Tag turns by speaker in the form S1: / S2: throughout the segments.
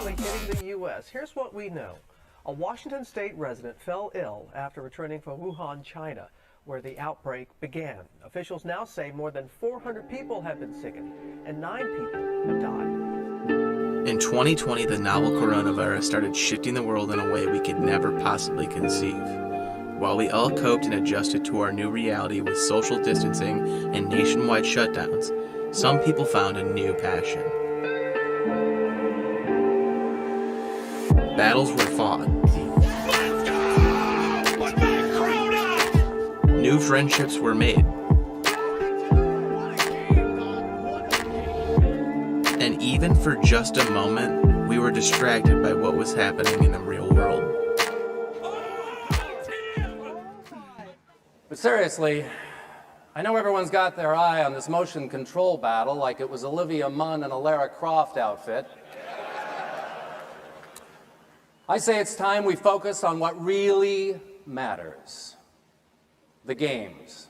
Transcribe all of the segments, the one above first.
S1: finally hitting the U.S. Here's what we know. A Washington state resident fell ill after returning from Wuhan, China, where the outbreak began. Officials now say more than 400 people have been sickened and 9 people have died.
S2: In 2020, the novel coronavirus started shifting the world in a way we could never possibly conceive. While we all coped and adjusted to our new reality with social distancing and nationwide shutdowns, some people found a new passion. Battles were fought. New friendships were made. And even for just a moment, we were distracted by what was happening in the real world.
S3: But seriously, I know everyone's got their eye on this motion control battle like it was Olivia Munn in a Lara Croft outfit. I say it's time we focus on what really matters. The games.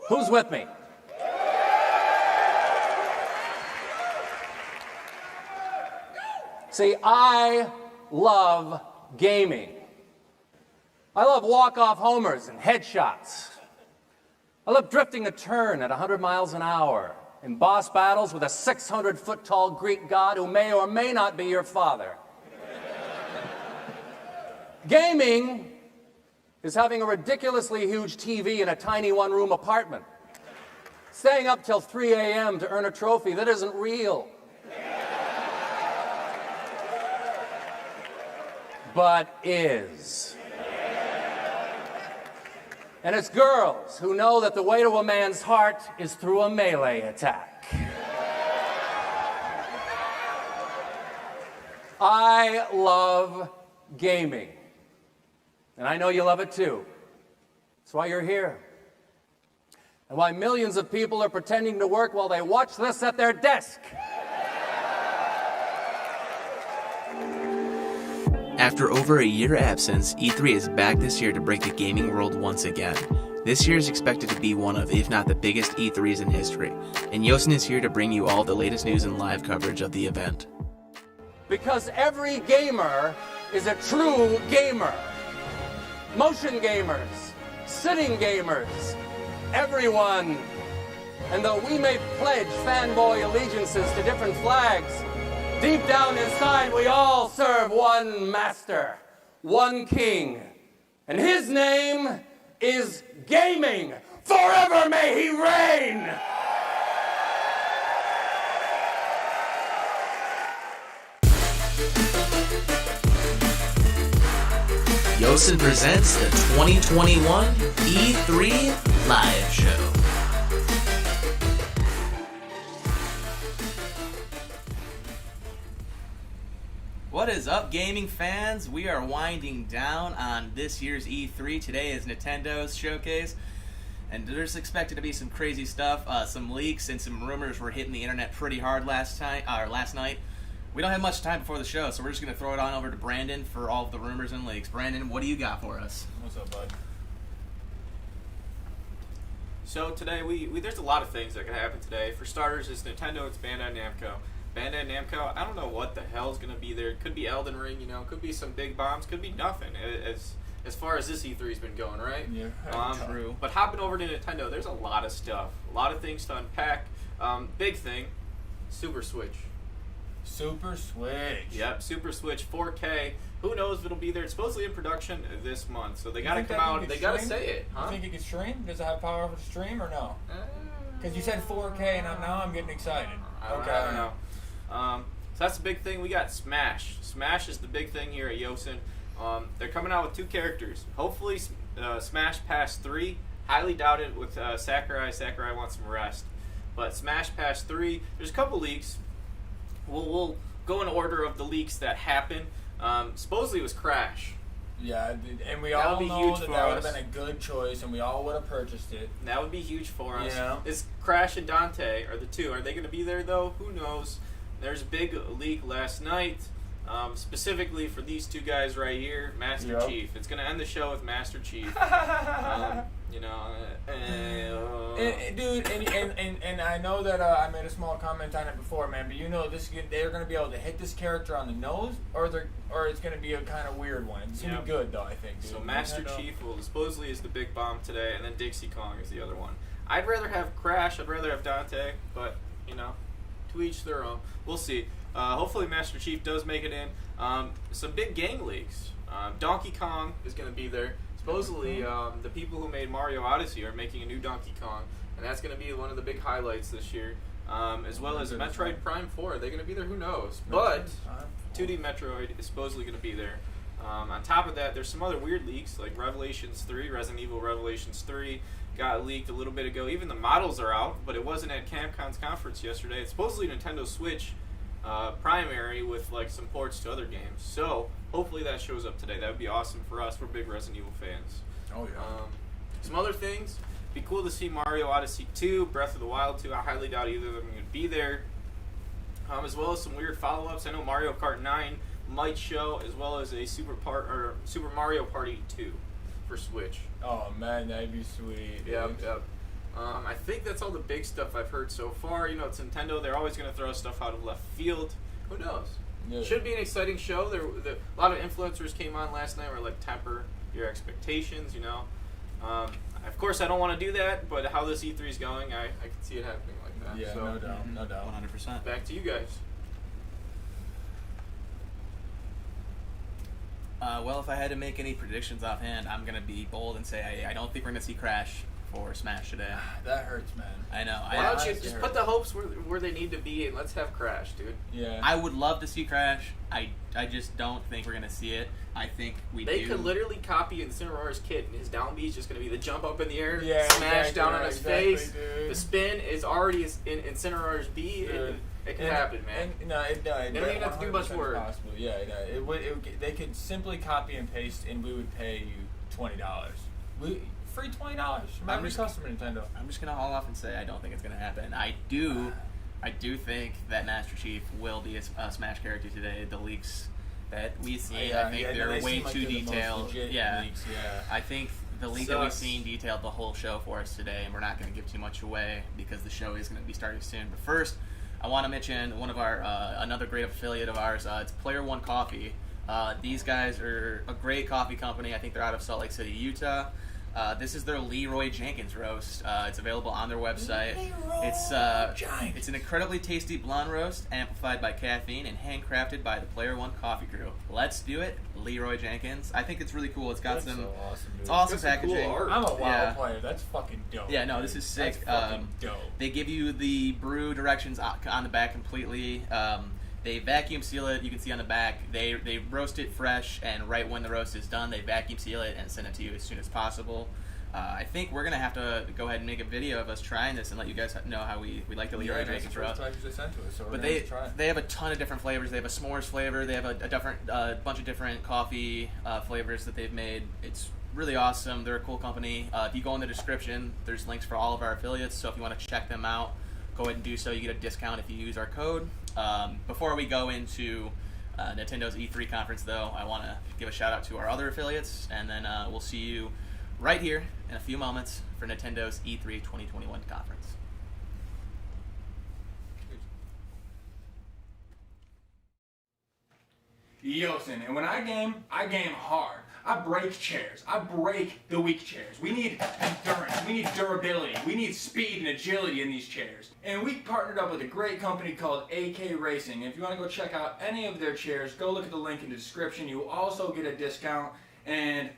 S3: Who's with me? See, I love gaming. I love walk-off homers and headshots. I love drifting a turn at 100 miles an hour in boss battles with a 600-foot-tall Greek god who may or may not be your father. Gaming is having a ridiculously huge TV in a tiny one-room apartment. Staying up till 3 a.m. to earn a trophy that isn't real. But is. And it's girls who know that the way to a man's heart is through a melee attack. I love gaming. And I know you love it too. That's why you're here. And why millions of people are pretending to work while they watch this at their desk.
S2: After over a year absence, E3 is back this year to break the gaming world once again. This year is expected to be one of, if not the biggest E3s in history. And Yooosin is here to bring you all the latest news and live coverage of the event.
S3: Because every gamer is a true gamer. Motion gamers, sitting gamers, everyone. And though we may pledge fanboy allegiances to different flags, deep down inside we all serve one master, one king. And his name is gaming. Forever may he reign!
S2: Yooosin presents the 2021 E3 Live Show. What is up, gaming fans? We are winding down on this year's E3. Today is Nintendo's showcase, and there's expected to be some crazy stuff. Some leaks and some rumors were hitting the internet pretty hard last night. We don't have much time before the show, so we're just going to throw it on over to Brandon for all of the rumors and leaks. Brandon, what do you got for us?
S4: What's up, bud? So today, there's a lot of things that can happen today. For starters, it's Nintendo, it's Bandai Namco. Bandai Namco, I don't know what the hell's going to be there. It could be Elden Ring, could be some big bombs, could be nothing as far as this E3's been going, right?
S2: Yeah, true.
S4: But hopping over to Nintendo, there's a lot of stuff, a lot of things to unpack. Big thing, Super Switch.
S5: Super Switch.
S4: Yep, Super Switch 4K. Who knows if it'll be there? It's supposedly in production this month, so they got to come out. They got to say it, huh?
S5: You think it can stream? Does it have power to stream or no? Because you said 4K, and now I'm getting excited.
S4: I don't know. So that's the big thing. We got Smash. Smash is the big thing here at Yooosin. They're coming out with 2 characters. Hopefully, Smash Pass 3. Highly doubt it with Sakurai. Sakurai wants some rest. But Smash Pass 3, there's a couple leaks. We'll go in order of the leaks that happened. Supposedly it was Crash.
S5: Yeah, and we all know that would have been a good choice, and we all would have purchased it.
S4: That would be huge for us.
S5: Yeah.
S4: It's Crash and Dante are the 2. Are they going to be there, though? Who knows? There's a big leak last night, specifically for these 2 guys right here, Master Chief. It's going to end the show with Master Chief. You know,
S5: Dude, and I know that I made a small comment on it before, man. But you know, they're gonna be able to hit this character on the nose, or it's gonna be a kind of weird one. It's gonna be good though, I think. Dude.
S4: So Master Chief will supposedly is the big bomb today, and then Dixie Kong is the other one. I'd rather have Crash. I'd rather have Dante, but you know, to each their own. We'll see. Hopefully, Master Chief does make it in. Some big gang leaks. Donkey Kong is gonna be there. Supposedly, the people who made Mario Odyssey are making a new Donkey Kong, and that's going to be one of the big highlights this year, as well as Metroid Prime 4. Are they going to be there? Who knows? But 2D Metroid is supposedly going to be there. On top of that, there's some other weird leaks, like Revelations 3, Resident Evil Revelations 3 got leaked a little bit ago. Even the models are out, but it wasn't at Capcom's conference yesterday. It's supposedly Nintendo Switch primary with like some ports to other games. So hopefully that shows up today. That would be awesome for us. We're big Resident Evil fans.
S5: Oh yeah.
S4: Some other things. Be cool to see Mario Odyssey 2, Breath of the Wild 2. I highly doubt either of them are going to be there. As well as some weird follow-ups. I know Mario Kart 9 might show, as well as a Super Mario Party 2 for Switch.
S5: Oh man, that'd be sweet.
S4: Yep. I think that's all the big stuff I've heard so far. You know, it's Nintendo. They're always going to throw stuff out of left field. Who knows? Yeah. Should be an exciting show. A lot of influencers came on last night. Were like, temper your expectations. You know, of course I don't want to do that, but how this E3 is going, I can see it happening like that.
S5: Yeah,
S4: so,
S5: no doubt,
S2: 100%.
S4: Back to you guys.
S2: Well, if I had to make any predictions offhand, I'm gonna be bold and say I don't think we're gonna see Crash for Smash today.
S5: That hurts, man.
S2: I know.
S4: Why don't you just put the hopes where they need to be, and let's have Crash, dude.
S5: Yeah.
S2: I would love to see Crash. I just don't think we're gonna see it. I think
S4: They could literally copy Incineroar's kit, and his down B is just gonna be the jump up in the air, smash down on his face. Dude. The spin is already in Incineroar's B. It can happen, man.
S5: It
S4: they don't even have to do much work.
S5: Possible. Yeah, they could simply copy and paste, and we would pay you $20. Free $20. Remember, customer Nintendo.
S2: I'm just gonna haul off and say I don't think it's gonna happen. I do think that Master Chief will be a Smash character today. The leaks that we see, I think they're way too detailed.
S5: Leaks,
S2: I think the leak that we've seen detailed the whole show for us today, and we're not going to give too much away because the show is going to be starting soon. But first, I want to mention one of our another great affiliate of ours. It's Player One Coffee. These guys are a great coffee company. I think they're out of Salt Lake City, Utah. This is their Leroy Jenkins roast. It's available on their website. It's an incredibly tasty blonde roast, amplified by caffeine and handcrafted by the Player One Coffee crew. Let's do it, Leroy Jenkins. I think it's really cool. It's got some awesome packaging.
S4: Cool art.
S5: I'm a WoW player. That's fucking dope.
S2: Yeah, no, this is sick.
S5: That's fucking dope.
S2: They give you the brew directions on the back completely. They vacuum seal it. You can see on the back. They roast it fresh, and right when the roast is done, they vacuum seal it and send it to you as soon as possible. I think we're gonna have to go ahead and make a video of us trying this and let you guys know how we like the Leroy Jenkins roast. But they have a ton of different flavors. They have a s'mores flavor. They have a different bunch of different coffee flavors that they've made. It's really awesome. They're a cool company. If you go in the description, there's links for all of our affiliates. So if you want to check them out, go ahead and do so. You get a discount if you use our code. Before we go into Nintendo's E3 conference, though, I want to give a shout out to our other affiliates, and then we'll see you right here in a few moments for Nintendo's E3 2021 conference.
S6: Yooosin, and when I game hard. I break chairs. I break the weak chairs. We need endurance. We need durability. We need speed and agility in these chairs. And we partnered up with a great company called AK Racing. If you want to go check out any of their chairs, go look at the link in the description. You will also get a discount, and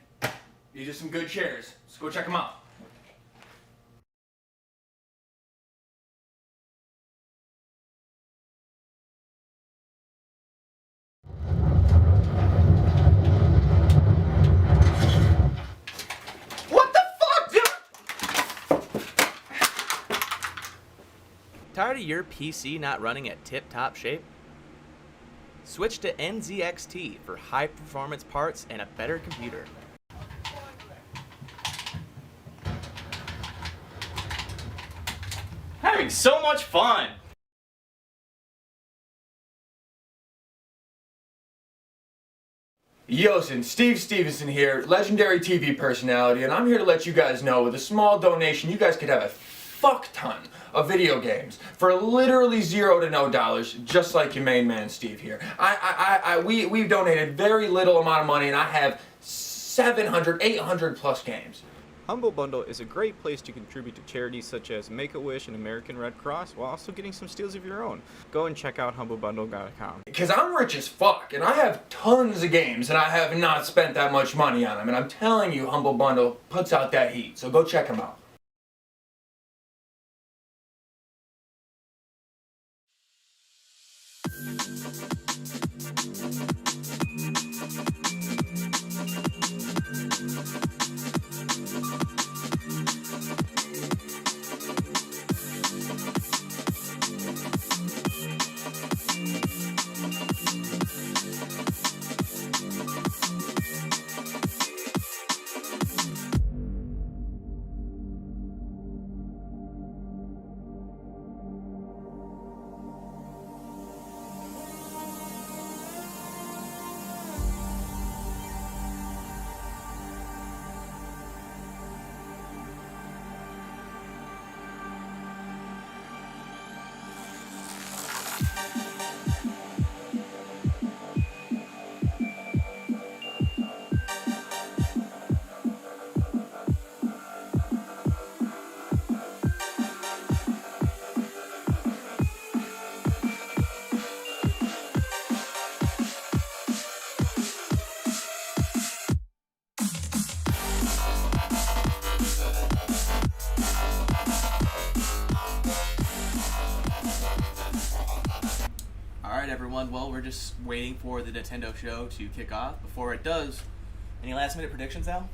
S6: these are some good chairs. So go check them out.
S2: Tired of your PC not running at tip-top shape? Switch to NZXT for high-performance parts and a better computer.
S7: Having so much fun!
S6: Yooosin, Steve Stevenson here, legendary TV personality, and I'm here to let you guys know with a small donation you guys could have a fuck ton of video games for literally $0 to no, just like your main man Steve here. We've donated very little amount of money, and I have 700, 800 plus games.
S8: Humble Bundle is a great place to contribute to charities such as Make-A-Wish and American Red Cross while also getting some steals of your own. Go and check out humblebundle.com.
S6: Because I'm rich as fuck, and I have tons of games, and I have not spent that much money on them, and I'm telling you, Humble Bundle puts out that heat, so go check them out.
S2: Everyone, well, we're just waiting for the Nintendo show to kick off. Before it does, any last minute predictions, Al?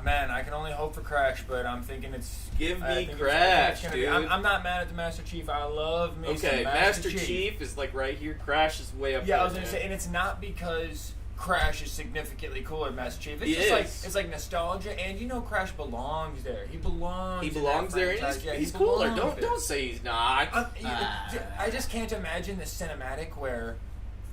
S5: Man, I can only hope for Crash, but I'm thinking it's...
S4: Give me Crash, dude.
S5: I'm not mad at the Master Chief. I love me some
S4: Master Chief is like right here. Crash is way up there.
S5: Yeah, I was going to say, and it's not because Crash is significantly cooler than Master Chief. It's just like, it's like nostalgia, and you know Crash belongs there. He belongs.
S4: He belongs there. He's cooler. Don't say he's not.
S5: I just can't imagine the cinematic where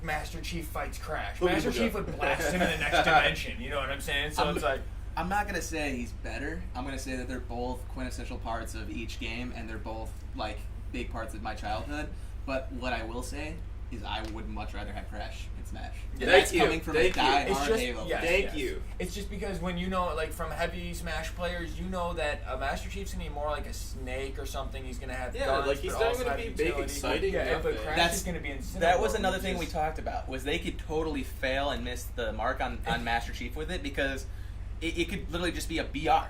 S5: Master Chief fights Crash. Master Chief would blast him in the next dimension. You know what I'm saying? So it's like,
S2: I'm not gonna say he's better. I'm gonna say that they're both quintessential parts of each game, and they're both like big parts of my childhood. But what I will say is, I would much rather have Crash in Smash.
S5: Yeah,
S2: that's coming from a die-hard Halo.
S5: Thank you. It's just because when you know, like from heavy Smash players, you know that a Master Chief's gonna be more like a Snake or something. He's gonna have guns,
S4: like he's not gonna be big, exciting.
S5: Yeah, but Crash is gonna be insane.
S2: That was another thing we talked about, was they could totally fail and miss the mark on Master Chief with it, because it could literally just be a BR.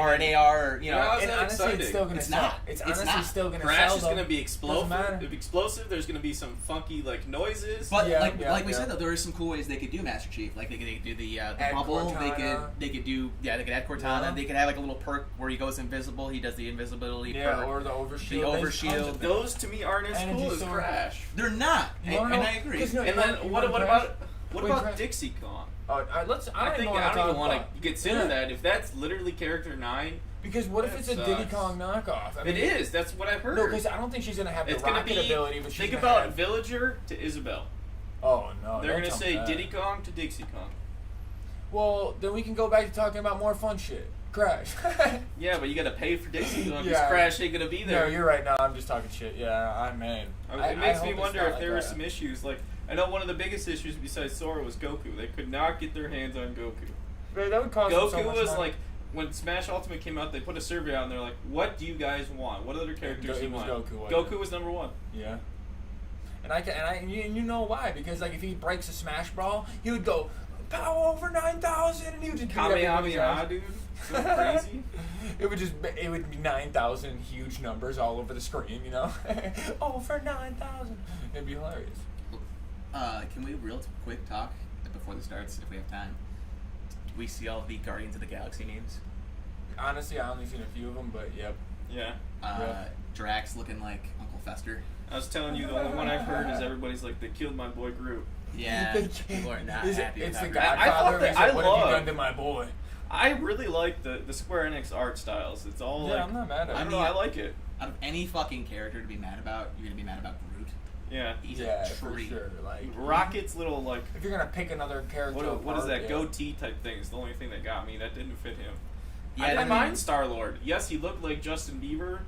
S2: Or an AR, or, you know.
S5: And honestly, it's still going to sell. It's honestly still going to sell.
S4: Crash is going to be explosive. There's going to be some funky, like, noises.
S2: But, like we said, though, there are some cool ways they could do Master Chief. Like, they could do the bubble.
S5: Cortana.
S2: They could add Cortana. Yeah. They could have, like, a little perk where he goes invisible. He does the invisibility perk.
S5: Or the overshield.
S2: The overshield.
S4: Those, to me, aren't as cool as Crash.
S2: They're not. And I agree.
S4: And then, what about Dixie Kong? I don't even want to consider that. If that's literally character 9,
S5: because what if it's a Diddy Kong knockoff?
S4: I mean, it is. That's what I've heard.
S5: No, because I don't think she's gonna have the rocket ability. But
S4: think about Villager to Isabelle.
S5: Oh no,
S4: they're gonna say Diddy Kong to Dixie Kong.
S5: Well, then we can go back to talking about more fun shit. Crash.
S4: Yeah, but you gotta pay for Dixie Kong because Crash ain't gonna be there.
S5: No, you're right. No, I'm just talking shit. Yeah,
S4: it makes me wonder if there were some issues like. I know one of the biggest issues besides Sora was Goku. They could not get their hands on Goku.
S5: That would cost
S4: Goku
S5: so much
S4: was
S5: money.
S4: like, when Smash Ultimate came out, they put a survey out and they're like, what do you guys want? What other characters do you want? Goku was number 1.
S5: Yeah. And you know why? Because like if he breaks a Smash Brawl, he would go power over 9,000 and he would just
S4: Kamehameha, dude. So crazy.
S5: It would be 9,000 huge numbers all over the screen, you know? Over 9,000. It'd be hilarious.
S2: Can we real quick talk before this starts, if we have time? Do we see all the Guardians of the Galaxy memes?
S5: Honestly, I only seen a few of them, but yep.
S4: Yeah.
S2: Drax looking like Uncle Fester.
S4: I was telling you, the only one I've heard is everybody's like, they killed my boy Groot.
S2: Yeah, people are not happy
S5: It's
S2: with
S5: the
S2: that.
S5: Godfather. What have you done to my boy?
S4: I really like the Square Enix art styles. It's all
S5: I'm not mad at it.
S4: I like it.
S2: Out of any fucking character to be mad about, you're gonna be mad about Groot.
S4: Yeah.
S2: He's
S5: Yeah,
S2: a
S5: for
S2: tree.
S5: sure. Like
S4: Rocket's little like
S5: if you're gonna pick another character,
S4: what is
S5: apart,
S4: that
S5: yeah.
S4: goatee type thing? Is the only thing that got me. That didn't fit him.
S2: Yeah,
S4: I didn't
S2: I
S4: mind
S2: mean-
S4: Star-Lord. Yes, he looked like Justin Bieber.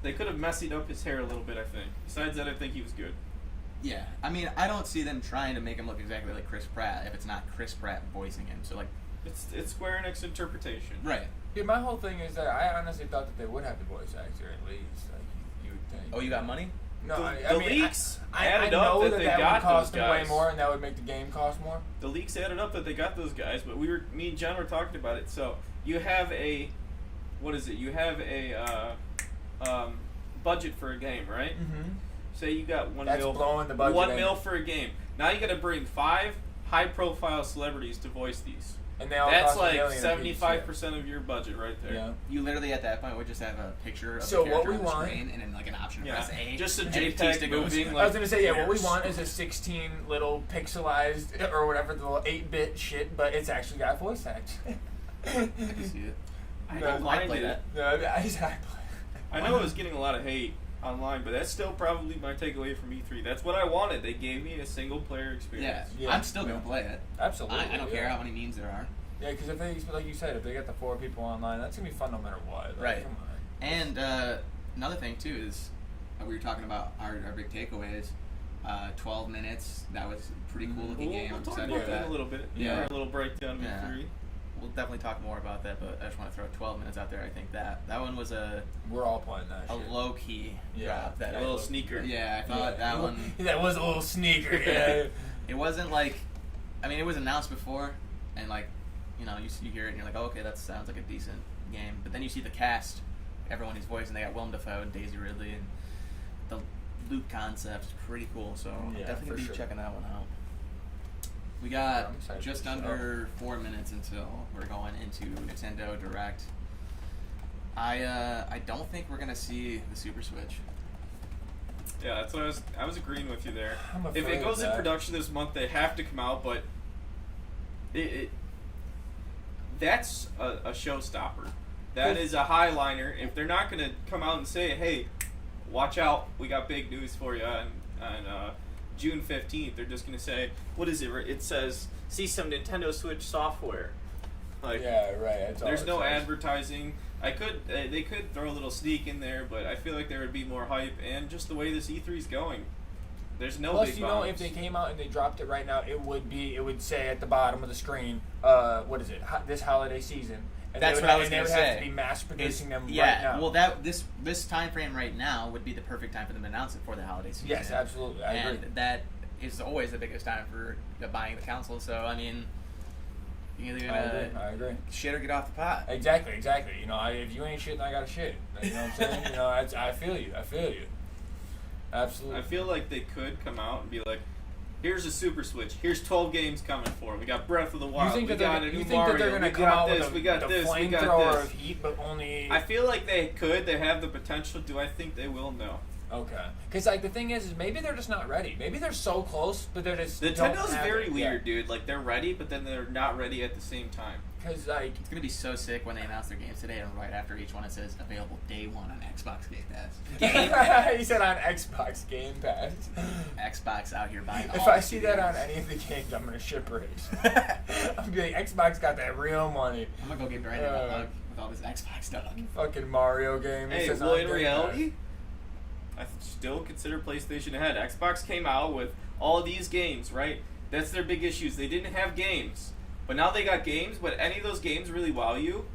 S4: They could have messied up his hair a little bit, I think. Besides that, I think he was good.
S2: Yeah, I mean, I don't see them trying to make him look exactly like Chris Pratt if it's not Chris Pratt voicing him. So like,
S4: It's Square Enix interpretation.
S2: right?
S5: Dude, my whole thing is that I honestly thought that they would have the voice actor at least. Like you would think.
S2: Oh, you got money?
S5: No,
S4: The
S5: I mean,
S4: leaks
S5: I
S4: added
S5: know
S4: up
S5: that
S4: they
S5: that
S4: got
S5: would cost
S4: those
S5: them way
S4: guys.
S5: more, and that would make the game cost more.
S4: The leaks added up that they got those guys, but me and John were talking about it. So you have a, what is it? You have a budget for a game, right?
S5: Mm-hmm.
S4: Say you got $1
S5: That's
S4: mil,
S5: blowing the budget.
S4: $1
S5: ain't
S4: mil
S5: it?
S4: for a game. Now you got to bring 5 high-profile celebrities to voice these.
S5: And they all
S4: That's
S5: cost
S4: like
S5: $1 million apiece,
S4: 75% of your budget right there.
S5: Yeah.
S2: You literally at that point would just have a picture of
S5: So
S2: the
S5: what
S2: character
S5: we
S2: on the
S5: want-
S2: screen and then like an option to
S4: Yeah.
S2: press A.
S4: Just a
S2: and it
S4: JPEG
S2: goes.
S4: moving.
S5: I
S4: Like,
S5: was gonna say, yeah, what we
S4: yes.
S5: want is a 16 little pixelized or whatever the little 8-bit shit, but it's actually got voice acting.
S2: I can see it.
S4: I
S5: No,
S4: don't
S2: I'd
S4: mind
S2: play
S4: it.
S2: that.
S5: No, exactly.
S4: I know it was getting a lot of hate online, but that's still probably my takeaway from E3. That's what I wanted. They gave me a single-player
S2: Yeah,
S4: experience.
S5: Yeah.
S2: I'm still gonna play it.
S5: Absolutely.
S2: I don't
S5: yeah.
S2: care how many memes there are.
S5: Yeah, because if they, like you said, if they get the 4 people online, that's gonna be fun no matter what. Like,
S2: Right.
S5: Come on.
S2: And another thing too is we were talking about our big takeaways. 12 minutes. That was a pretty cool looking game.
S4: We'll
S2: I'm
S4: talk
S2: excited
S4: about
S2: about
S4: that
S2: that.
S4: a little bit.
S2: Yeah.
S4: A little breakdown of
S2: Yeah.
S4: E3.
S2: We'll definitely talk more about that, but I just want to throw 12 minutes out there. I think that one was a
S5: We're all playing that shit.
S2: low key
S5: Yeah.
S2: drop. That
S4: A little sneaker.
S2: Yeah, I thought that one.
S5: That was a little sneaker. Yeah.
S2: It wasn't like, I mean, it was announced before, and like, you know, you hear it and you're like, oh, okay, that sounds like a decent game. But then you see the cast, everyone who's voicing. They got Willem Dafoe and Daisy Ridley, and the loop concept is pretty cool. So I'm
S5: Yeah,
S2: definitely
S5: for
S2: gonna be
S5: sure.
S2: checking that one out. We
S5: Yeah,
S2: got
S5: I'm excited
S2: just
S5: for the
S2: under 4 minutes until we're going into Nintendo Direct. I don't think we're gonna see the Super Switch.
S4: Yeah, that's what I was agreeing with you there.
S5: I'm
S4: If
S5: afraid
S4: it goes
S5: of
S4: in
S5: that.
S4: production this month, they have to come out, but that's a showstopper. That is a highliner. If they're not going to come out and say, hey, watch out, we got big news for you on June 15th, they're just going to say, what is it? It says, see some Nintendo Switch software. Like,
S5: Yeah, right. That's all
S4: there's
S5: it
S4: no
S5: says.
S4: advertising. They could throw a little sneak in there, but I feel like there would be more hype, and just the way this E3 is going, there's no
S5: Plus,
S4: big
S5: you know,
S4: bombs.
S5: if they came out and they dropped it right now, it would say at the bottom of the screen, what is it? This holiday season. And
S2: That's
S5: they would
S2: what I was
S5: and they
S2: gonna
S5: would have
S2: say.
S5: to be mass producing them
S2: Yeah,
S5: right now.
S2: well, this time frame right now would be the perfect time for them to announce it for the holiday season.
S5: Yes, absolutely. I
S2: and
S5: agree.
S2: that is always the biggest time for buying the console. So I mean, you're either
S5: I agree.
S2: shit or get off the pot.
S5: Exactly. You know, if you ain't shitting, I got to shit. You know what I'm saying? You know, I feel you. Absolutely.
S4: I feel like they could come out and be like, here's a Super Switch. Here's 12 games coming for it. We got Breath of the Wild. We got a new
S5: you think
S4: Mario.
S5: that they're going to
S4: we
S5: come
S4: got
S5: out
S4: this.
S5: with
S4: we got
S5: the
S4: this. We
S5: flamethrower
S4: got
S5: of
S4: this.
S5: heat, but only...
S4: I feel like they could. They have the potential. Do I think they will? No.
S5: Okay. Because, like, the thing is maybe they're just not ready. Maybe they're so close, but they're just don't
S4: Nintendo's
S5: have
S4: very
S5: it.
S4: weird, dude. Like, they're ready, but then they're not ready at the same time.
S5: Because, like...
S2: It's gonna be so sick when they announce their games today, and right after each one it says available day one on Xbox Game Pass.
S5: he said on Xbox Game Pass.
S2: Xbox out here buying.
S5: If
S2: all
S5: I
S2: the
S5: see that on
S2: games.
S5: any of the games, I'm gonna ship rage. I'm gonna be like, Xbox got that real money.
S2: I'm gonna go get Brandon a hug with all this Xbox stuff.
S5: Fucking Mario game. It
S4: Hey,
S5: says
S4: well,
S5: on
S4: in
S5: Game
S4: reality, I still consider PlayStation ahead. Xbox came out with all of these games, right? That's their big issues. They didn't have games. But now they got games, but any of those games really wow you?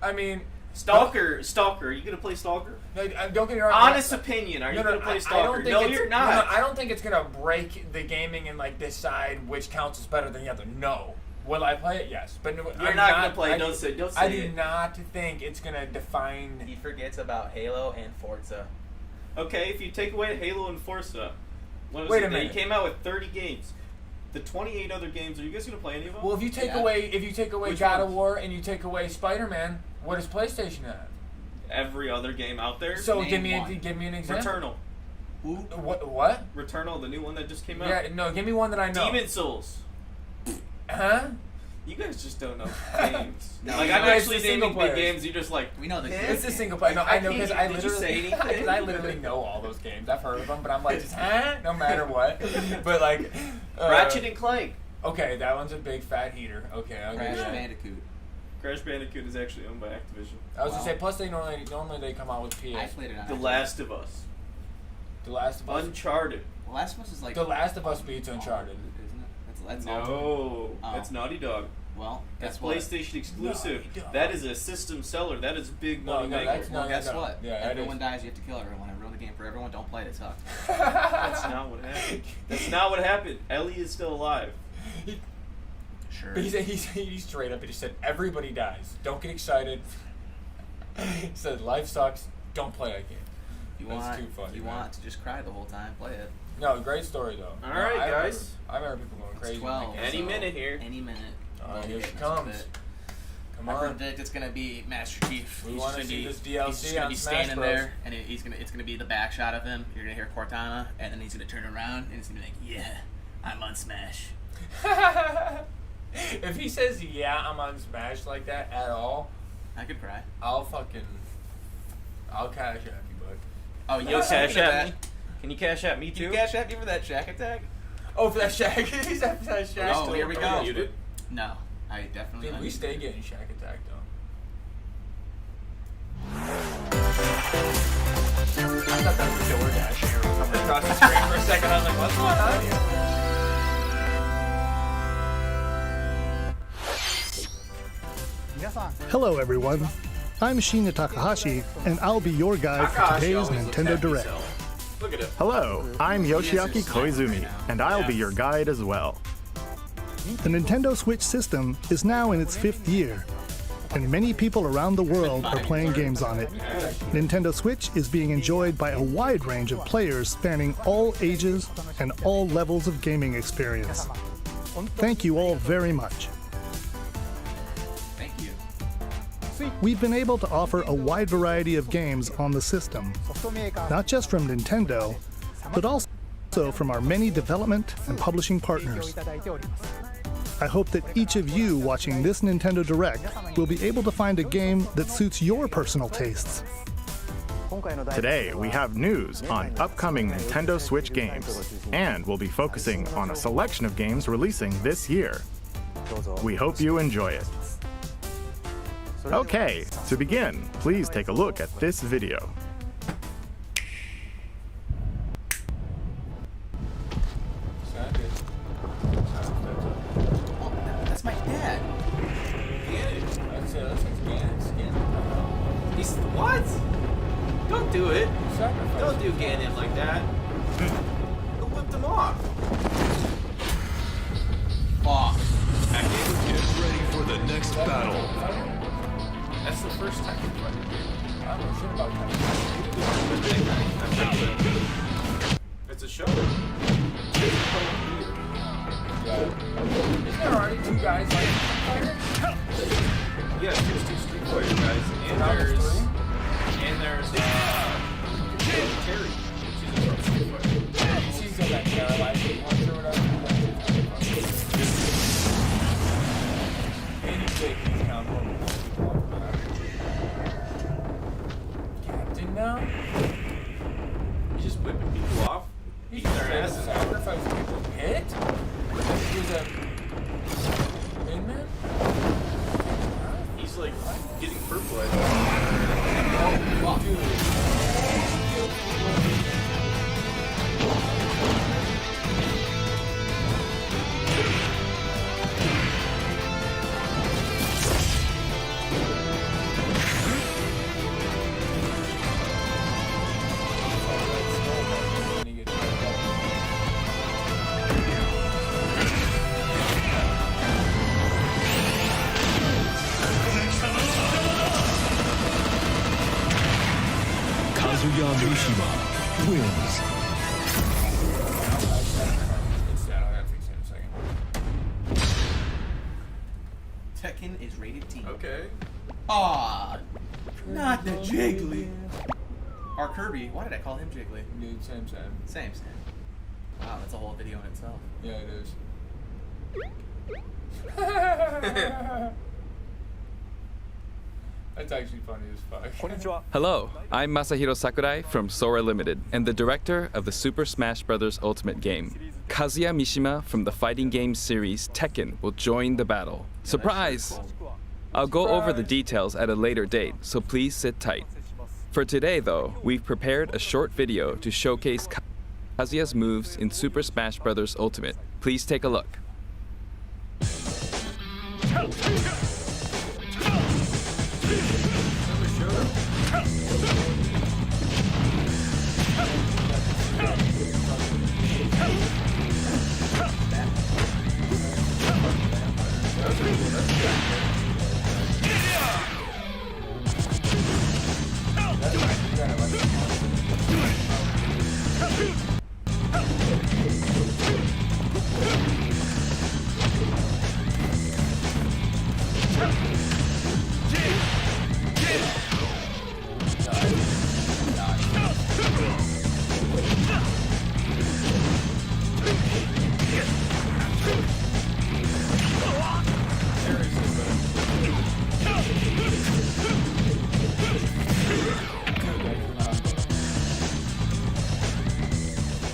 S5: Pass. I mean,
S4: Stalker, you gonna play Stalker?
S5: no, don't get me wrong.
S4: Honest opinion, are you
S5: No,
S4: gonna play
S5: I
S4: Stalker?
S5: don't think
S4: No,
S5: it's-
S4: you're
S5: no,
S4: not.
S5: I don't think it's gonna break the gaming and like decide which counts as better than the other. No. Will I play it? Yes, but no,
S4: You're
S5: I'm
S4: not gonna play it. Don't say
S5: I do
S4: it.
S5: not think it's gonna define.
S2: He forgets about Halo and Forza.
S4: Okay, if you take away Halo and Forza, what was
S5: Wait
S4: it?
S5: a minute.
S4: They came out with 30 games. The 28 other games, are you guys gonna play any of them?
S5: Well, if you take
S2: Yeah.
S5: away
S4: Which
S5: God of
S4: ones?
S5: War and you take away Spider-Man, what does PlayStation have?
S4: Every other game out there.
S5: So
S2: Name
S5: give me
S2: one.
S5: an example.
S4: Returnal.
S2: Who?
S5: What?
S4: Returnal, the new one that just came out.
S5: Yeah, no, give me one that I know.
S4: Demon Souls.
S5: Huh?
S4: You guys just don't know games.
S2: No,
S4: like
S2: no,
S4: I'm
S5: it's
S4: actually
S5: the
S4: naming
S5: single
S4: big
S5: players.
S4: games. You're just like
S2: We know the
S5: It's a
S2: game.
S5: single player. No, I know because I
S4: Did you say
S5: literally,
S4: anything?
S5: because I literally know all those games. I've heard of them, but I'm like, just, no matter what. But like,
S4: Ratchet and Clank.
S5: Okay, that one's a big fat heater. Okay, I'll give
S2: Crash
S5: you that.
S2: Bandicoot.
S4: Crash Bandicoot is actually owned by Activision.
S5: I was
S2: Wow.
S5: gonna say, plus they normally they come out with
S2: I
S5: PS.
S2: played it on
S4: The
S2: Xbox.
S4: Last of Us.
S5: The Last of Us.
S4: Uncharted.
S2: The Last of Us is like.
S5: The Last of Us beats Uncharted.
S2: Isn't it? That's
S4: No,
S2: all. Oh.
S4: that's Naughty Dog.
S2: Well,
S4: That's
S2: guess what?
S4: PlayStation exclusive.
S5: Naughty Dog.
S4: That is a system seller. That is a big
S5: No,
S4: money
S5: no,
S4: maker.
S5: that's
S2: Well,
S5: No,
S2: guess
S5: no.
S2: what?
S5: Yeah, that
S2: everyone
S5: is.
S2: dies. You have to kill everyone. I ruined the game for everyone. Don't play it. It sucks.
S4: That's not what happened. That's not what happened. Ellie is still alive.
S2: Sure.
S5: But he straight up. He just said everybody dies. Don't get excited. He said life sucks. Don't play that game.
S2: You
S5: That's
S2: want,
S5: too funny,
S2: You
S5: man.
S2: want to just cry the whole time. Play it.
S5: No, great story though.
S4: All
S5: No,
S4: right,
S5: I
S4: guys.
S5: remember people going crazy.
S2: 12.
S5: when they
S4: Any
S5: came out.
S4: minute here.
S2: Any minute.
S5: All right,
S2: We'll
S5: here
S2: be
S5: she
S2: getting into
S5: comes.
S2: it.
S5: Come
S2: I
S5: on.
S2: predict it's gonna be Master Chief.
S5: We
S2: He's
S5: wanna
S2: just
S5: see
S2: gonna
S5: this
S2: be,
S5: DLC
S2: he's just gonna
S5: on
S2: be
S5: Smash
S2: standing
S5: Bros.
S2: there, and it's gonna be the back shot of him. You're gonna hear Cortana, and then he's gonna turn around, and he's gonna be like, "Yeah, I'm on Smash."
S5: If he says yeah, I'm on Smash like that at all,
S2: I could cry.
S5: I'll cash at you, bud.
S2: Oh, yo,
S4: Cash at me. Can you cash at me
S2: Can
S4: too?
S2: you cash at me for that Shack attack?
S5: Oh, for that Shaq. He's after that Shaq.
S2: Oh,
S5: still-
S2: here we
S4: Are
S2: go.
S4: you muted?
S2: No, I definitely.
S5: Dude, we
S2: unmuted.
S5: stay getting Shaq attack though. I thought that was DoorDash here coming across the screen for a second. I was like, what's going on here?
S9: Hello everyone, I'm Shinya Takahashi, and I'll be your guide for
S4: Takahashi
S9: today's
S4: always looks
S9: Nintendo
S4: happy,
S9: Direct.
S4: so look at him.
S8: Hello, I'm Yoshiaki Koizumi, and I'll be your guide as well.
S9: The Nintendo Switch system is now in its 5th year, and many people around the world are playing games on it. Nintendo Switch is being enjoyed by a wide range of players spanning all ages and all levels of gaming experience. Thank you all very much.
S2: Thank you.
S9: We've been able to offer a wide variety of games on the system, not just from Nintendo, but also from our many development and publishing partners. I hope that each of you watching this Nintendo Direct will be able to find a game that suits your personal tastes.
S8: Today, we have news on upcoming Nintendo Switch games, and we'll be focusing on a selection of games releasing this year. We hope you enjoy it. Okay, to begin, please take a look at this video.
S2: Oh, that's my dad.
S5: That's Ganon.
S4: He's what? Don't do it.
S5: Sacrifice.
S4: Don't do Ganon like that. Who whipped him off?
S2: Oh,
S4: That game was good.
S10: Get ready for the next battle.
S4: That's the first time we played it.
S5: I don't know shit about that.
S4: It's a show.
S5: Yeah. Isn't there already two guys like fighters?
S4: Yes, there's two Street Fighter guys, and
S5: Now there's
S4: there's
S5: three?
S4: Terry. She's a Street Fighter.
S5: She's got that paralyzed punch or whatever. And he's taking his combo. Captain now?
S4: He's just whipping people off.
S5: He's
S4: Beating their
S5: trying to
S4: asses.
S5: sacrifice people. Hit? He's a Windman?
S4: He's like getting purple.
S5: Oh, dude.
S10: Kazuya Mishima wins.
S5: It's that. I gotta fix it in a second.
S2: Tekken is rated T.
S4: Okay.
S2: Aw, not the Jiggly. Or Kirby. Why did I call him Jiggly?
S5: Dude, same.
S2: Same. Wow, that's a whole video in itself.
S5: Yeah, it is. That's actually funny as fuck.
S11: Hello, I'm Masahiro Sakurai from Sora Limited and the director of the Super Smash Bros. Ultimate game. Kazuya Mishima from the fighting game series Tekken will join the battle. Surprise! I'll go over the details at a later date, so please sit tight. For today, though, we've prepared a short video to showcase Kazuya's moves in Super Smash Bros. Ultimate. Please take a look.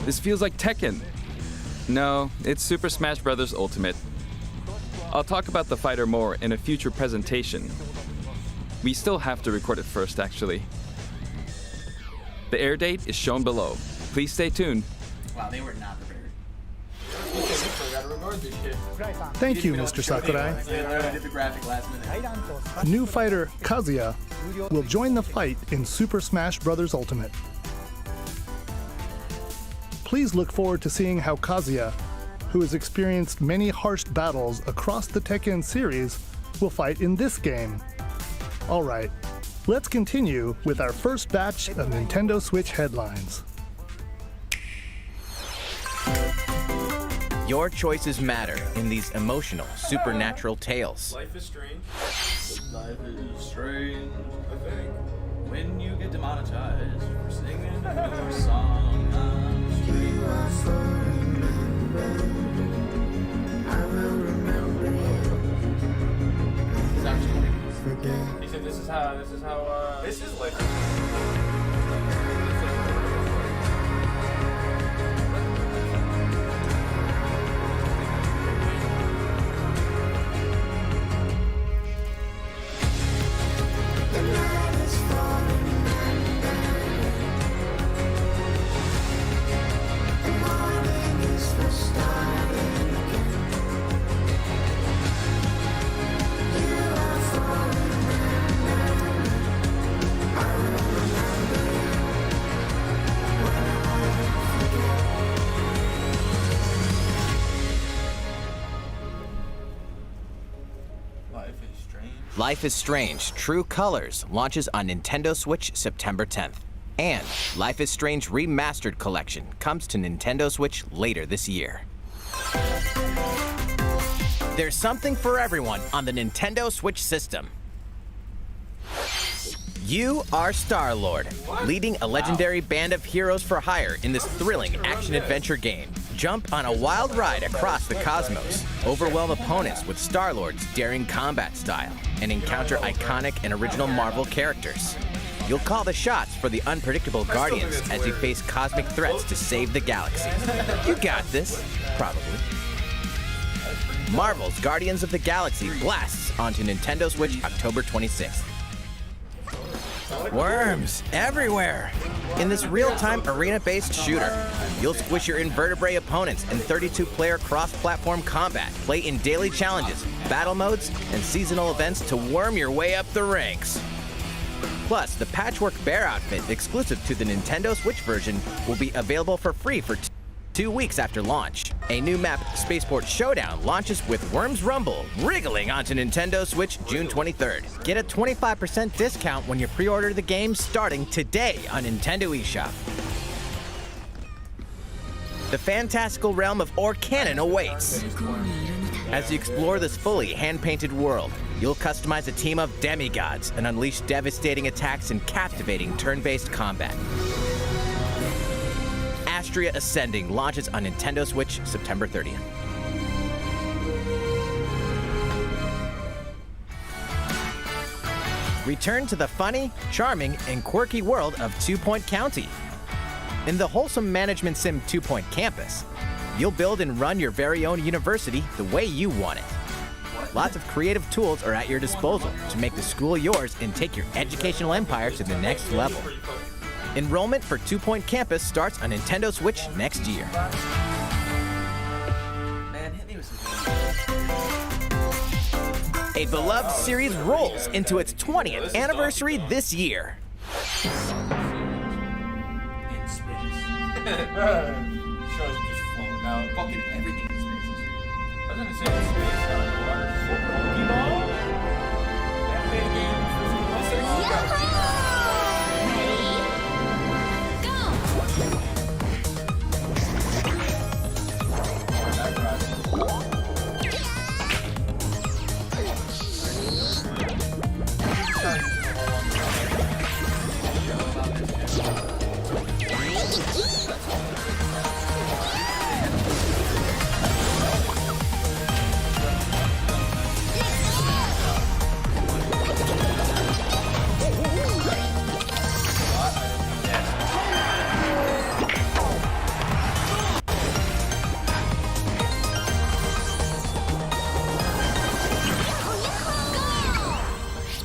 S11: This feels like Tekken. No, it's Super Smash Bros. Ultimate. I'll talk about the fighter more in a future presentation. We still have to record it first, actually. The air date is shown below. Please stay tuned.
S2: Wow, they were not prepared.
S9: Thank you, Mr. Sakurai.
S2: They did the graphic last minute.
S9: New fighter Kazuya will join the fight in Super Smash Bros. Ultimate. Please look forward to seeing how Kazuya, who has experienced many harsh battles across the Tekken series, will fight in this game. All right, let's continue with our first batch of Nintendo Switch headlines.
S12: Your choices matter in these emotional, supernatural tales.
S4: Life is strange.
S2: Life is strange. I think when you get demonetized for singing your song on the street.
S5: He said this is how
S4: This is life.
S12: Life is Strange True Colors launches on Nintendo Switch September 10th. And Life is Strange Remastered Collection comes to Nintendo Switch later this year. There's something for everyone on the Nintendo Switch system. You are Star-Lord, leading a legendary band of heroes for hire in this thrilling action-adventure game. Jump on a wild ride across the cosmos, overwhelm opponents with Star-Lord's daring combat style, and encounter iconic and original Marvel characters. You'll call the shots for the unpredictable Guardians as you face cosmic threats to save the galaxy. You got this, probably. Marvel's Guardians of the Galaxy blasts onto Nintendo Switch October 26th. Worms everywhere! In this real-time arena-based shooter, you'll squish your invertebrate opponents in 32-player cross-platform combat, play in daily challenges, battle modes, and seasonal events to worm your way up the ranks. Plus, the Patchwork Bear outfit exclusive to the Nintendo Switch version will be available for free for 2 weeks after launch. A new map, Spaceport Showdown, launches with Worms Rumble, wriggling onto Nintendo Switch June 23rd. Get a 25% discount when you pre-order the game starting today on Nintendo eShop. The fantastical realm of Orcanon awaits. As you explore this fully hand-painted world, you'll customize a team of demigods and unleash devastating attacks and captivating turn-based combat. Astria Ascending launches on Nintendo Switch September 30th. Return to the funny, charming, and quirky world of 2 Point County. In the wholesome management sim 2 Point Campus, you'll build and run your very own university the way you want it. Lots of creative tools are at your disposal to make the school yours and take your educational empire to the next level. Enrollment for 2 Point Campus starts on Nintendo Switch next year.
S2: Man, hit me with some.
S12: A beloved series rolls into its 20th anniversary this year.
S2: In space.
S5: Show's just floating out.
S2: Fucking everything in space is here.
S5: I was gonna say in space, not in the water. Pokeball? That made a game for some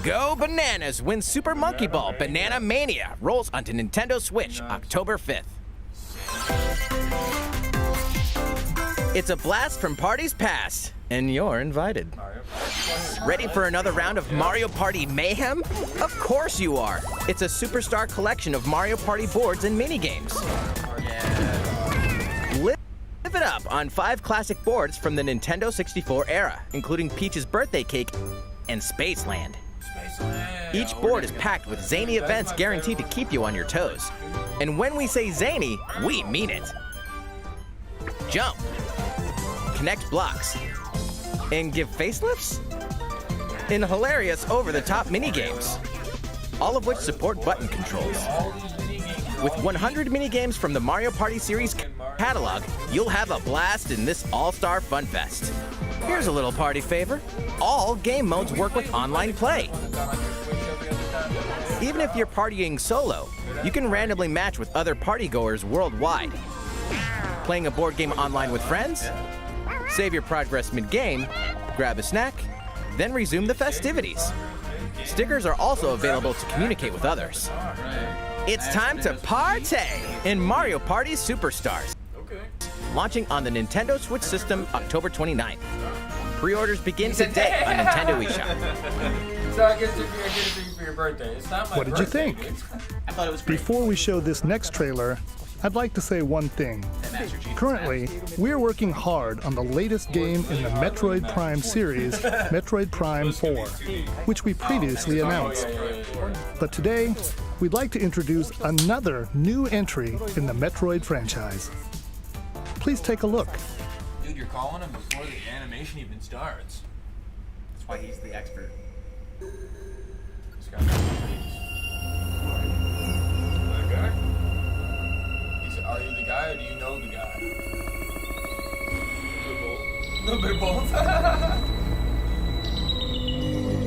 S12: Go Bananas wins Super Monkey Ball Banana Mania rolls onto Nintendo Switch October 5th. It's a blast from parties past, and you're invited. Ready for another round of Mario Party mayhem? Of course you are. It's a superstar collection of Mario Party boards and minigames. Live it up on 5 classic boards from the Nintendo 64 era, including Peach's Birthday Cake and Spaceland. Each board is packed with zany events guaranteed to keep you on your toes. And when we say zany, we mean it. Jump, connect blocks, and give facelifts? In hilarious over-the-top minigames, all of which support button controls. With 100 minigames from the Mario Party series catalog, you'll have a blast in this all-star fun fest. Here's a little party favor. All game modes work with online play. Even if you're partying solo, you can randomly match with other partygoers worldwide. Playing a board game online with friends? Save your progress mid-game, grab a snack, then resume the festivities. Stickers are also available to communicate with others. It's time to party in Mario Party Superstars. Launching on the Nintendo Switch system October 29th. Pre-orders begin today on Nintendo eShop.
S5: So I get it for your birthday. It's not my
S9: What did you think?
S2: I thought it was great.
S9: Before we show this next trailer, I'd like to say one thing. Currently, we're working hard on the latest game in the Metroid Prime series, Metroid Prime 4, which we previously announced. But today, we'd like to introduce another new entry in the Metroid franchise. Please take a look.
S5: Dude, you're calling him before the animation even starts.
S2: That's why he's the expert.
S5: This guy knows that guy? Are you the guy or do you know the guy? A little bit of both.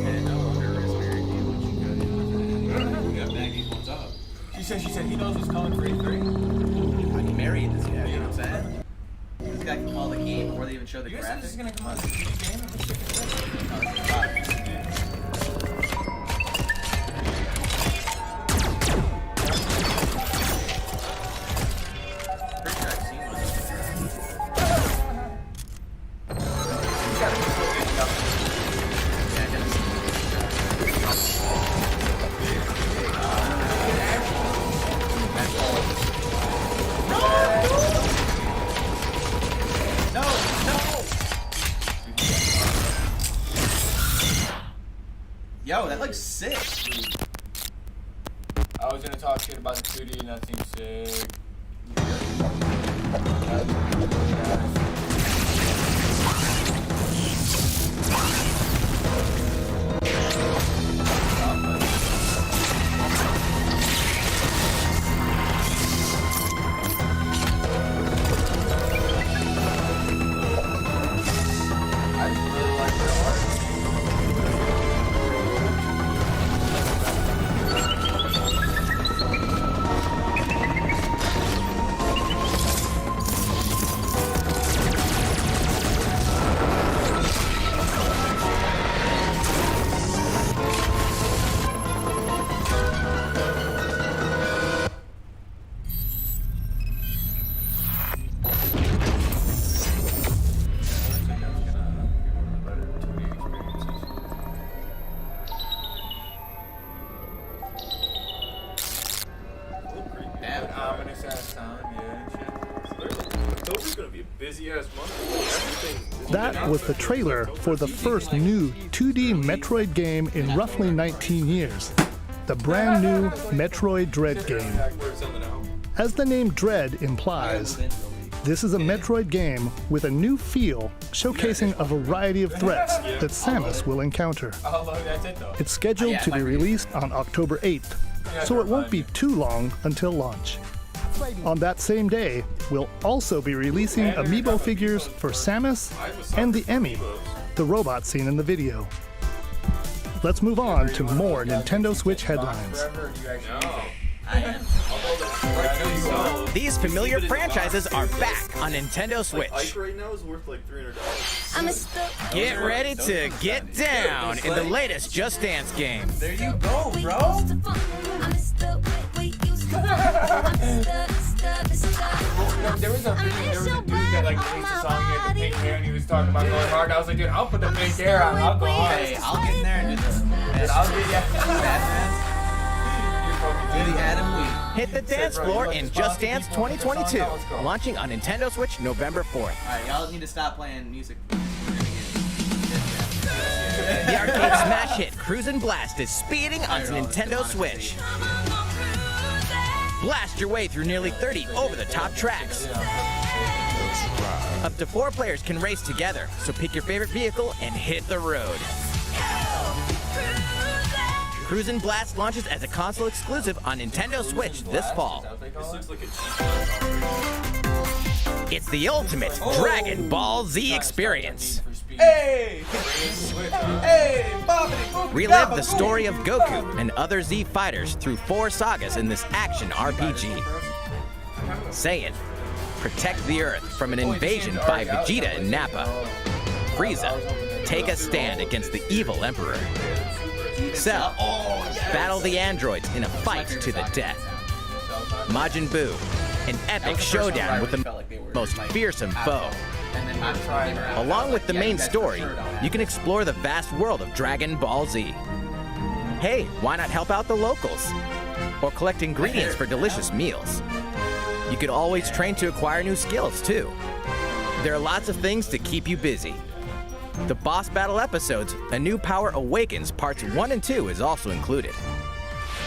S2: Man, no wonder Raspberry knew what you got. We got Maggie, what's up?
S5: She said he knows what's coming for E3.
S2: I can marry this guy, you know what I'm saying? This guy can call the game before they even show the
S5: You guys
S2: graphics.
S5: this is gonna come out as a TV game?
S2: Pretty sure I've seen one. Yo, that looks sick.
S5: I was gonna talk shit about the 2D and that seems sick. I just really like their art.
S4: be a busy ass month.
S9: That was the trailer for the first new 2D Metroid game in roughly 19 years, the brand new Metroid Dread game. As the name Dread implies, this is a Metroid game with a new feel, showcasing a variety of threats that Samus will encounter. It's scheduled to be released on October 8th, so it won't be too long until launch. On that same day, we'll also be releasing amiibo figures for Samus and the Emmy, the robot seen in the video. Let's move on to more Nintendo Switch headlines.
S12: These familiar franchises are back on Nintendo Switch.
S4: Ike right now is worth like $300.
S12: Get ready to get down in the latest Just Dance game.
S1: There you go, bro.
S5: There was a dude that like released a song here, the pink hair, and he was talking about going hard. I was like, dude, I'll put the pink hair on. I'll go hard.
S2: Hey, I'll get in there and do this.
S5: I'll do
S2: Do the Adam Wee.
S12: Hit the dance floor in Just Dance 2022, launching on Nintendo Switch November 4th.
S2: Alright, y'all need to stop playing music.
S12: The arcade smash hit Cruisin' Blast is speeding onto Nintendo Switch. Blast your way through nearly 30 over-the-top tracks. Up to 4 players can race together, so pick your favorite vehicle and hit the road. Cruisin' Blast launches as a console exclusive on Nintendo Switch this fall. It's the ultimate Dragon Ball Z experience.
S1: Hey! Hey!
S12: Relive the story of Goku and other Z fighters through 4 sagas in this action RPG. Saiyan, protect the Earth from an invasion by Vegeta and Nappa. Frieza, take a stand against the evil Emperor. Cell, battle the androids in a fight to the death. Majin Buu, an epic showdown with the most fearsome foe. Along with the main story, you can explore the vast world of Dragon Ball Z. Hey, why not help out the locals? Or collect ingredients for delicious meals. You could always train to acquire new skills, too. There are lots of things to keep you busy. The boss battle episodes, A New Power Awakens Parts 1 and 2 is also included.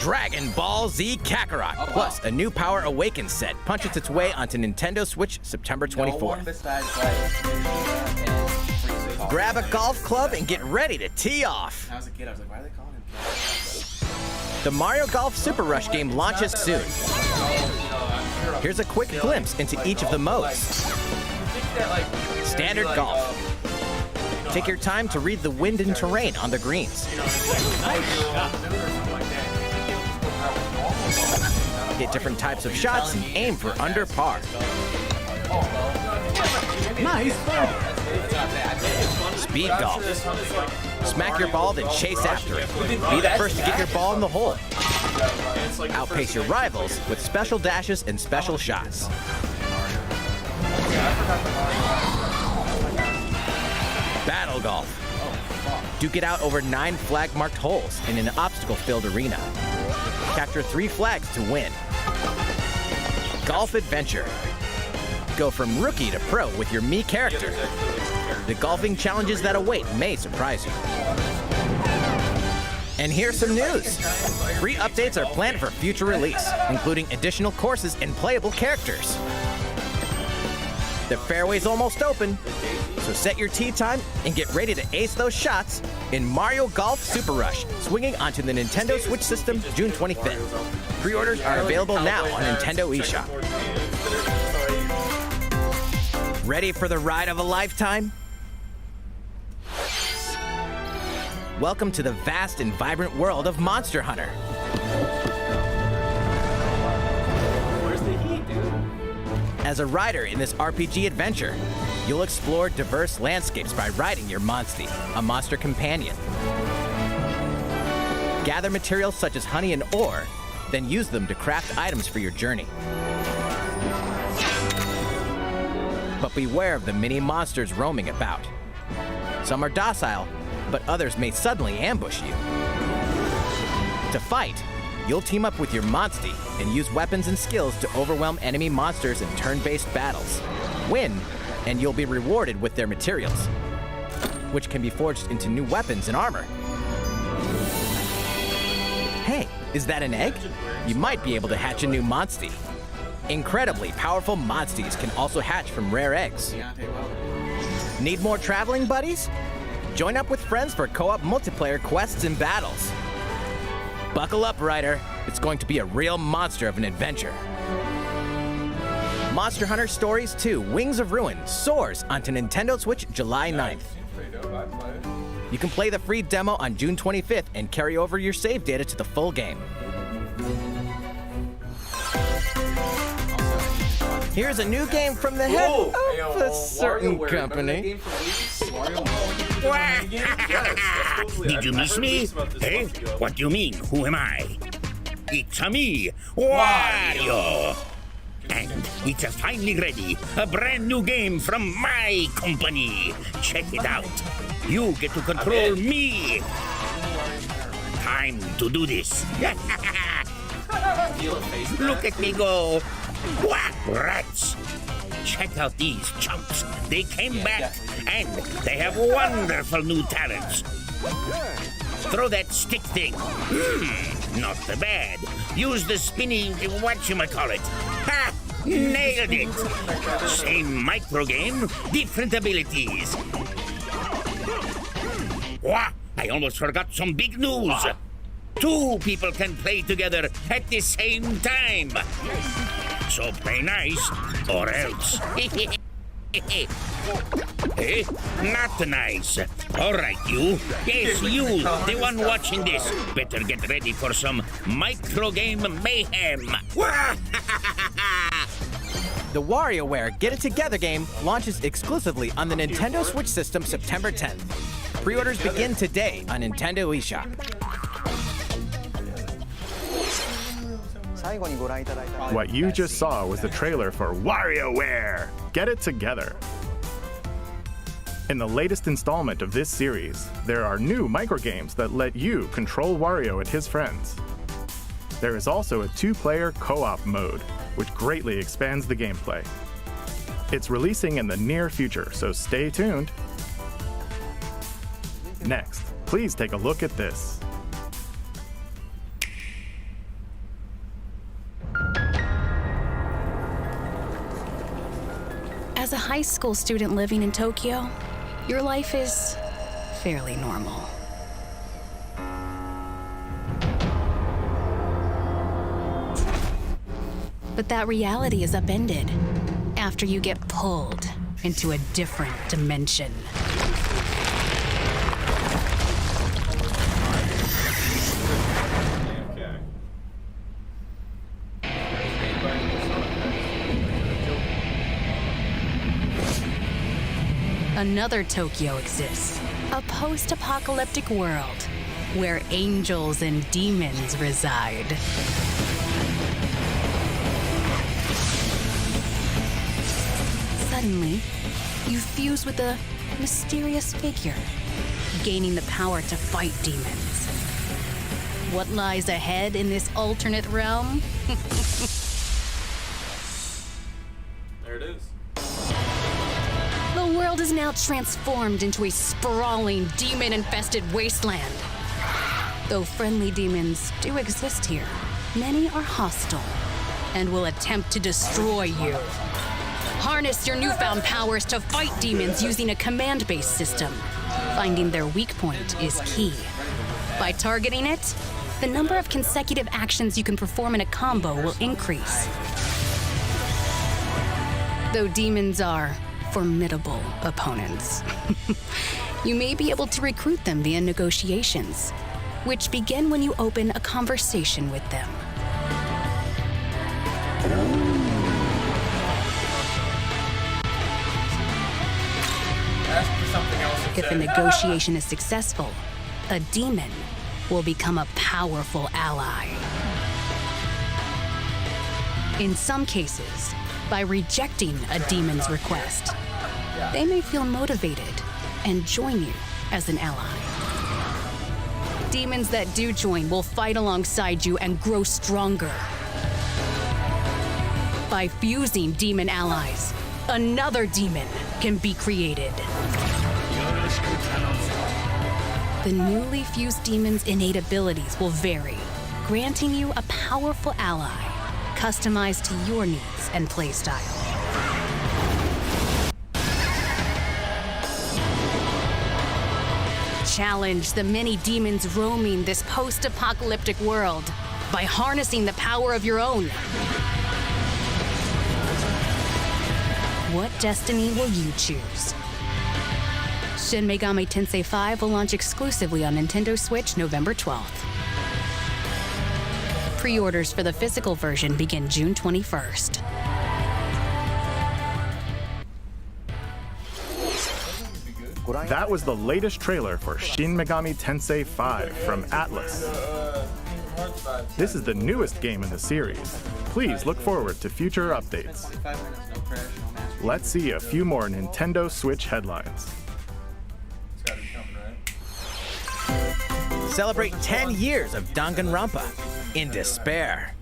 S12: Dragon Ball Z Kakarot, plus a New Power Awakens set punches its way onto Nintendo Switch September 24th. Grab a golf club and get ready to tee off.
S2: When I was a kid, I was like, why are they calling him?
S12: The Mario Golf Super Rush game launches soon. Here's a quick glimpse into each of the modes. Standard Golf. Take your time to read the wind and terrain on the greens. Hit different types of shots and aim for under par.
S1: Nice.
S12: Speed Golf. Smack your ball, then chase after it. Be the first to get your ball in the hole. Outpace your rivals with special dashes and special shots. Battle Golf. Duke it out over 9 flag-marked holes in an obstacle-filled arena. Capture 3 flags to win. Golf Adventure. Go from rookie to pro with your Mii character. The golfing challenges that await may surprise you. And here's some news. 3 updates are planned for future release, including additional courses and playable characters. The fairway's almost open, so set your tee time and get ready to ace those shots in Mario Golf Super Rush, swinging onto the Nintendo Switch system June 25th. Pre-orders are available now on Nintendo eShop. Ready for the ride of a lifetime? Welcome to the vast and vibrant world of Monster Hunter.
S4: Where's the heat, dude?
S12: As a rider in this RPG adventure, you'll explore diverse landscapes by riding your Monstie, a monster companion. Gather materials such as honey and ore, then use them to craft items for your journey. But beware of the many monsters roaming about. Some are docile, but others may suddenly ambush you. To fight, you'll team up with your Monstie and use weapons and skills to overwhelm enemy monsters in turn-based battles. Win, and you'll be rewarded with their materials, which can be forged into new weapons and armor. Hey, is that an egg? You might be able to hatch a new Monstie. Incredibly powerful Monsties can also hatch from rare eggs. Need more traveling buddies? Join up with friends for co-op multiplayer quests and battles. Buckle up, Ryder. It's going to be a real monster of an adventure. Monster Hunter Stories 2: Wings of Ruin soars onto Nintendo Switch July 9th. You can play the free demo on June 25th and carry over your save data to the full game. Here's a new game from the head of a certain company.
S13: Did you miss me? Eh? What do you mean? Who am I? It's me, Wario! And it's finally ready. A brand new game from my company. Check it out. You get to control me. Time to do this. Look at me go. What rats? Check out these chumps. They came back and they have wonderful new talents. Throw that stick thing. Not bad. Use the spinny whatchamacallit. Ha! Nailed it. Same micro game, different abilities. Wah! I almost forgot some big news. 2 people can play together at the same time. So play nice, or else. Eh? Not nice. All right, you. Yes, you, the one watching this. Better get ready for some micro game mayhem.
S12: The WarioWare Get It Together game launches exclusively on the Nintendo Switch system September 10th. Pre-orders begin today on Nintendo eShop.
S8: What you just saw was the trailer for WarioWare! Get It Together! In the latest installment of this series, there are new microgames that let you control Wario and his friends. There is also a 2-player co-op mode, which greatly expands the gameplay. It's releasing in the near future, so stay tuned. Next, please take a look at this.
S14: As a high school student living in Tokyo, your life is fairly normal. But that reality is upended after you get pulled into a different dimension. Another Tokyo exists, a post-apocalyptic world where angels and demons reside. Suddenly, you fuse with a mysterious figure, gaining the power to fight demons. What lies ahead in this alternate realm?
S4: There it is.
S14: The world is now transformed into a sprawling, demon-infested wasteland. Though friendly demons do exist here, many are hostile and will attempt to destroy you. Harness your newfound powers to fight demons using a command-based system. Finding their weak point is key. By targeting it, the number of consecutive actions you can perform in a combo will increase. Though demons are formidable opponents, you may be able to recruit them via negotiations, which begin when you open a conversation with them. If a negotiation is successful, a demon will become a powerful ally. In some cases, by rejecting a demon's request, they may feel motivated and join you as an ally. Demons that do join will fight alongside you and grow stronger. By fusing demon allies, another demon can be created. The newly fused demon's innate abilities will vary, granting you a powerful ally, customized to your needs and playstyle. Challenge the many demons roaming this post-apocalyptic world by harnessing the power of your own. What destiny will you choose? Shin Megami Tensei 5 will launch exclusively on Nintendo Switch November 12th. Pre-orders for the physical version begin June 21st.
S8: That was the latest trailer for Shin Megami Tensei 5 from Atlas. This is the newest game in the series. Please look forward to future updates. Let's see a few more Nintendo Switch headlines.
S12: Celebrate 10 years of Danganronpa in despair.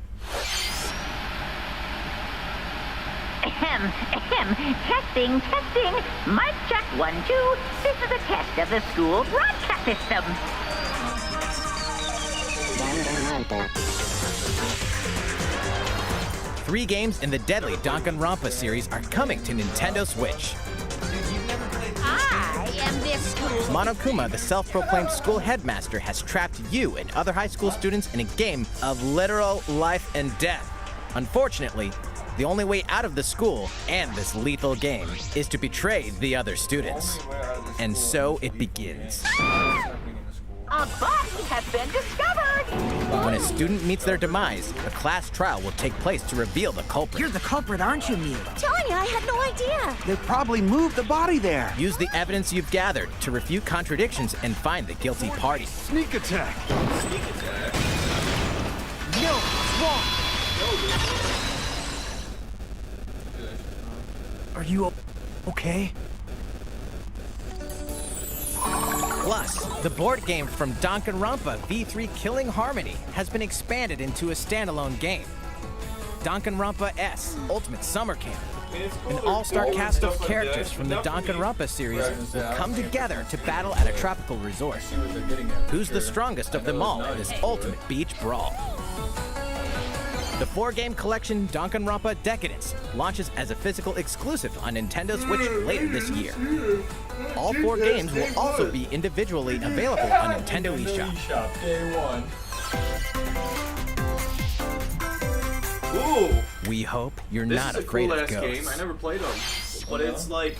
S15: Ahem, ahem. Testing, testing. Mic check 1, 2. This is a test of the school broadcast system.
S12: Three games in the deadly Danganronpa series are coming to Nintendo Switch.
S15: I am this school.
S12: Monokuma, the self-proclaimed school headmaster, has trapped you and other high school students in a game of literal life and death. Unfortunately, the only way out of the school and this lethal game is to betray the other students. And so it begins.
S15: A body has been discovered.
S12: When a student meets their demise, a class trial will take place to reveal the culprit.
S16: You're the culprit, aren't you, Mew?
S15: Tanya, I had no idea.
S16: They probably moved the body there.
S12: Use the evidence you've gathered to refute contradictions and find the guilty party.
S16: Sneak attack.
S4: Sneak attack.
S16: No, what's wrong? Are you okay?
S12: Plus, the board game from Danganronpa V3 Killing Harmony has been expanded into a standalone game. Danganronpa S Ultimate Summer Camp. An all-star cast of characters from the Danganronpa series will come together to battle at a tropical resort. Who's the strongest of them all in this ultimate beach brawl? The 4-game collection Danganronpa Decadence launches as a physical exclusive on Nintendo Switch later this year. All 4 games will also be individually available on Nintendo eShop.
S5: Day one.
S4: Ooh!
S12: We hope you're
S4: This
S12: not
S4: is a
S12: afraid
S4: cool
S12: of
S4: ass
S12: ghosts.
S4: game. I never played them, but it's like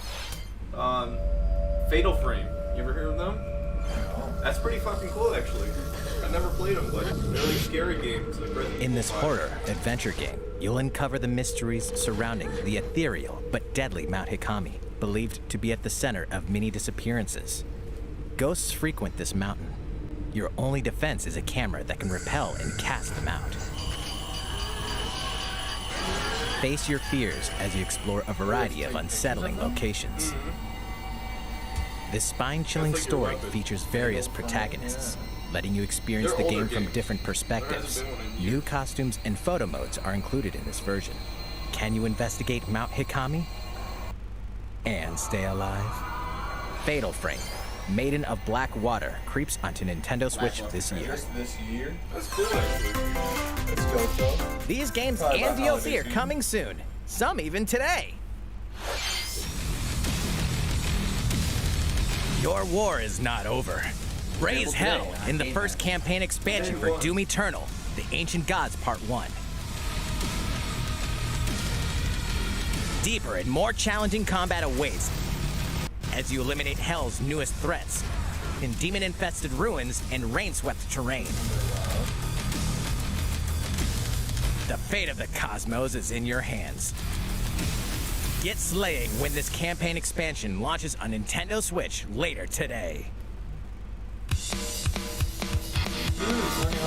S4: Fatal Frame. You ever heard of them? That's pretty fucking cool, actually. I never played them, but they're like scary games. Like
S12: In this horror adventure game, you'll uncover the mysteries surrounding the ethereal but deadly Mount Hikami, believed to be at the center of many disappearances. Ghosts frequent this mountain. Your only defense is a camera that can repel and cast them out. Face your fears as you explore a variety of unsettling locations. This spine-chilling story features various protagonists, letting you experience the game from different perspectives. New costumes and photo modes are included in this version. Can you investigate Mount Hikami and stay alive? Fatal Frame, Maiden of Black Water, creeps onto Nintendo Switch this year.
S5: This year? That's cool, actually. Let's go, Joe.
S12: These games and DLC are coming soon, some even today. Your war is not over. Raise hell in the first campaign expansion for Doom Eternal, The Ancient Gods Part 1. Deeper and more challenging combat awaits as you eliminate Hell's newest threats in demon-infested ruins and rain-swept terrain. The fate of the cosmos is in your hands. Get slaying when this campaign expansion launches on Nintendo Switch later today.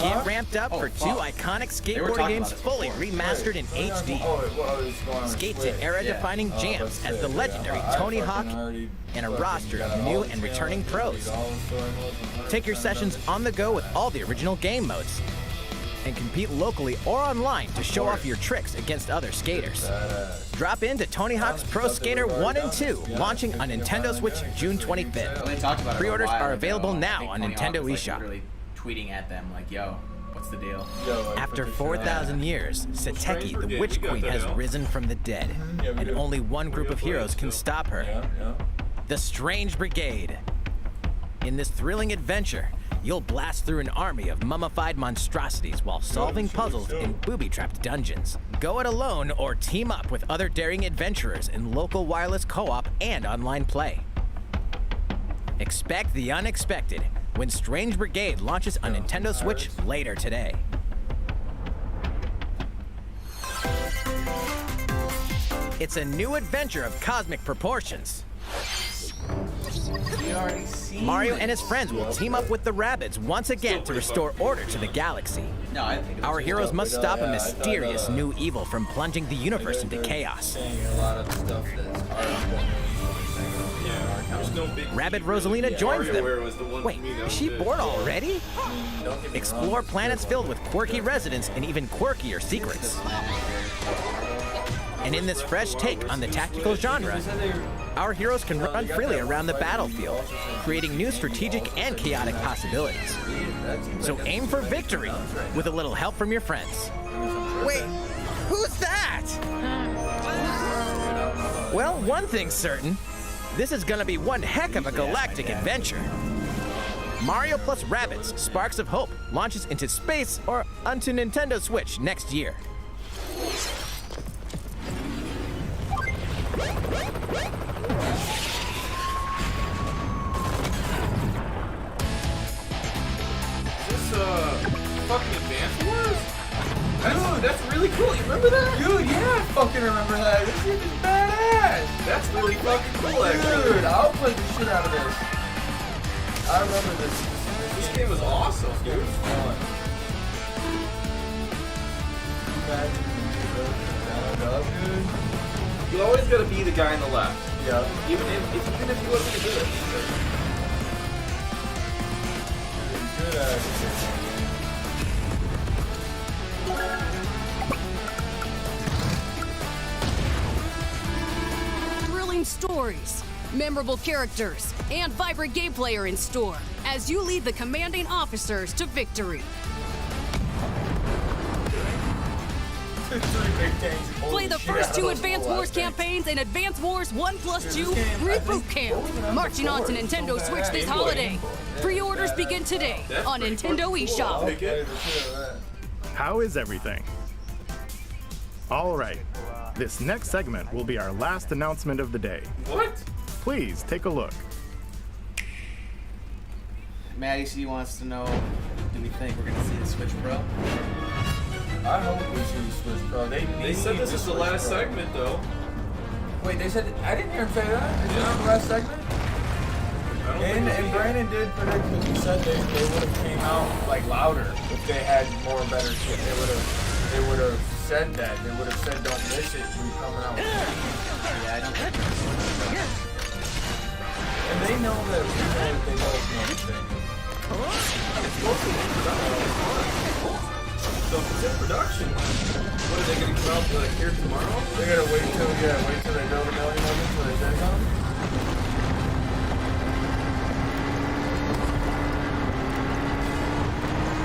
S12: Get ramped up for 2 iconic skateboarding games fully remastered in HD. Skate to era-defining jams as the legendary Tony Hawk and a roster of new and returning pros. Take your sessions on the go with all the original game modes. and compete locally or online to show off your tricks against other skaters. Drop in to Tony Hawk's Pro Skater 1 and 2, launching on Nintendo Switch June 25th. Pre-orders are available now on Nintendo eShop.
S2: Literally tweeting at them like, yo, what's the deal?
S12: After 4,000 years, Sateki, the Witch Queen, has risen from the dead, and only one group of heroes can stop her. The Strange Brigade. In this thrilling adventure, you'll blast through an army of mummified monstrosities while solving puzzles in booby-trapped dungeons. Go it alone or team up with other daring adventurers in local wireless co-op and online play. Expect the unexpected when Strange Brigade launches on Nintendo Switch later today. It's a new adventure of cosmic proportions. Mario and his friends will team up with the Rabbids once again to restore order to the galaxy. Our heroes must stop a mysterious new evil from plunging the universe into chaos. Rabbid Rosalina joins them. Wait, is she bored already? Explore planets filled with quirky residents and even quirkier secrets. And in this fresh take on the tactical genre, our heroes can run freely around the battlefield, creating new strategic and chaotic possibilities. So aim for victory with a little help from your friends. Wait, who's that? Well, one thing's certain. This is gonna be one heck of a galactic adventure. Mario plus Rabbids Sparks of Hope launches into space or onto Nintendo Switch next year.
S4: Fucking Advance Wars? Dude, that's really cool. You remember that?
S5: Dude, yeah, I fucking remember that. This shit is badass.
S4: That's really fucking cool, actually.
S5: Dude, I'll play the shit out of this. I remember this.
S4: This game was awesome, dude. You always gotta be the guy on the left.
S5: Yeah.
S4: Even if you wasn't good at it.
S5: Good at it.
S14: Thrilling stories, memorable characters, and vibrant gameplay are in store as you lead the commanding officers to victory. Play the first two Advance Wars campaigns in Advance Wars 1+2 Reboot Camp, marching on to Nintendo Switch this holiday. Pre-orders begin today on Nintendo eShop.
S8: How is everything? All right, this next segment will be our last announcement of the day.
S4: What?
S8: Please take a look.
S2: Maddie C wants to know, do we think we're gonna see the Switch Pro?
S5: I hope we see the Switch Pro.
S4: They said this is the last segment, though.
S5: Wait, they said I didn't hear him say that. Is this the last segment? And Brandon did predict because he said they would have came out like louder if they had more better shit. They would have said that. They would have said don't miss it. We're coming out.
S2: Yeah, I don't think
S5: And they know that they both know the thing.
S4: It's mostly in production. So if it's in production, what are they going to come out like here tomorrow?
S5: They gotta wait till they build a million of them before they say something.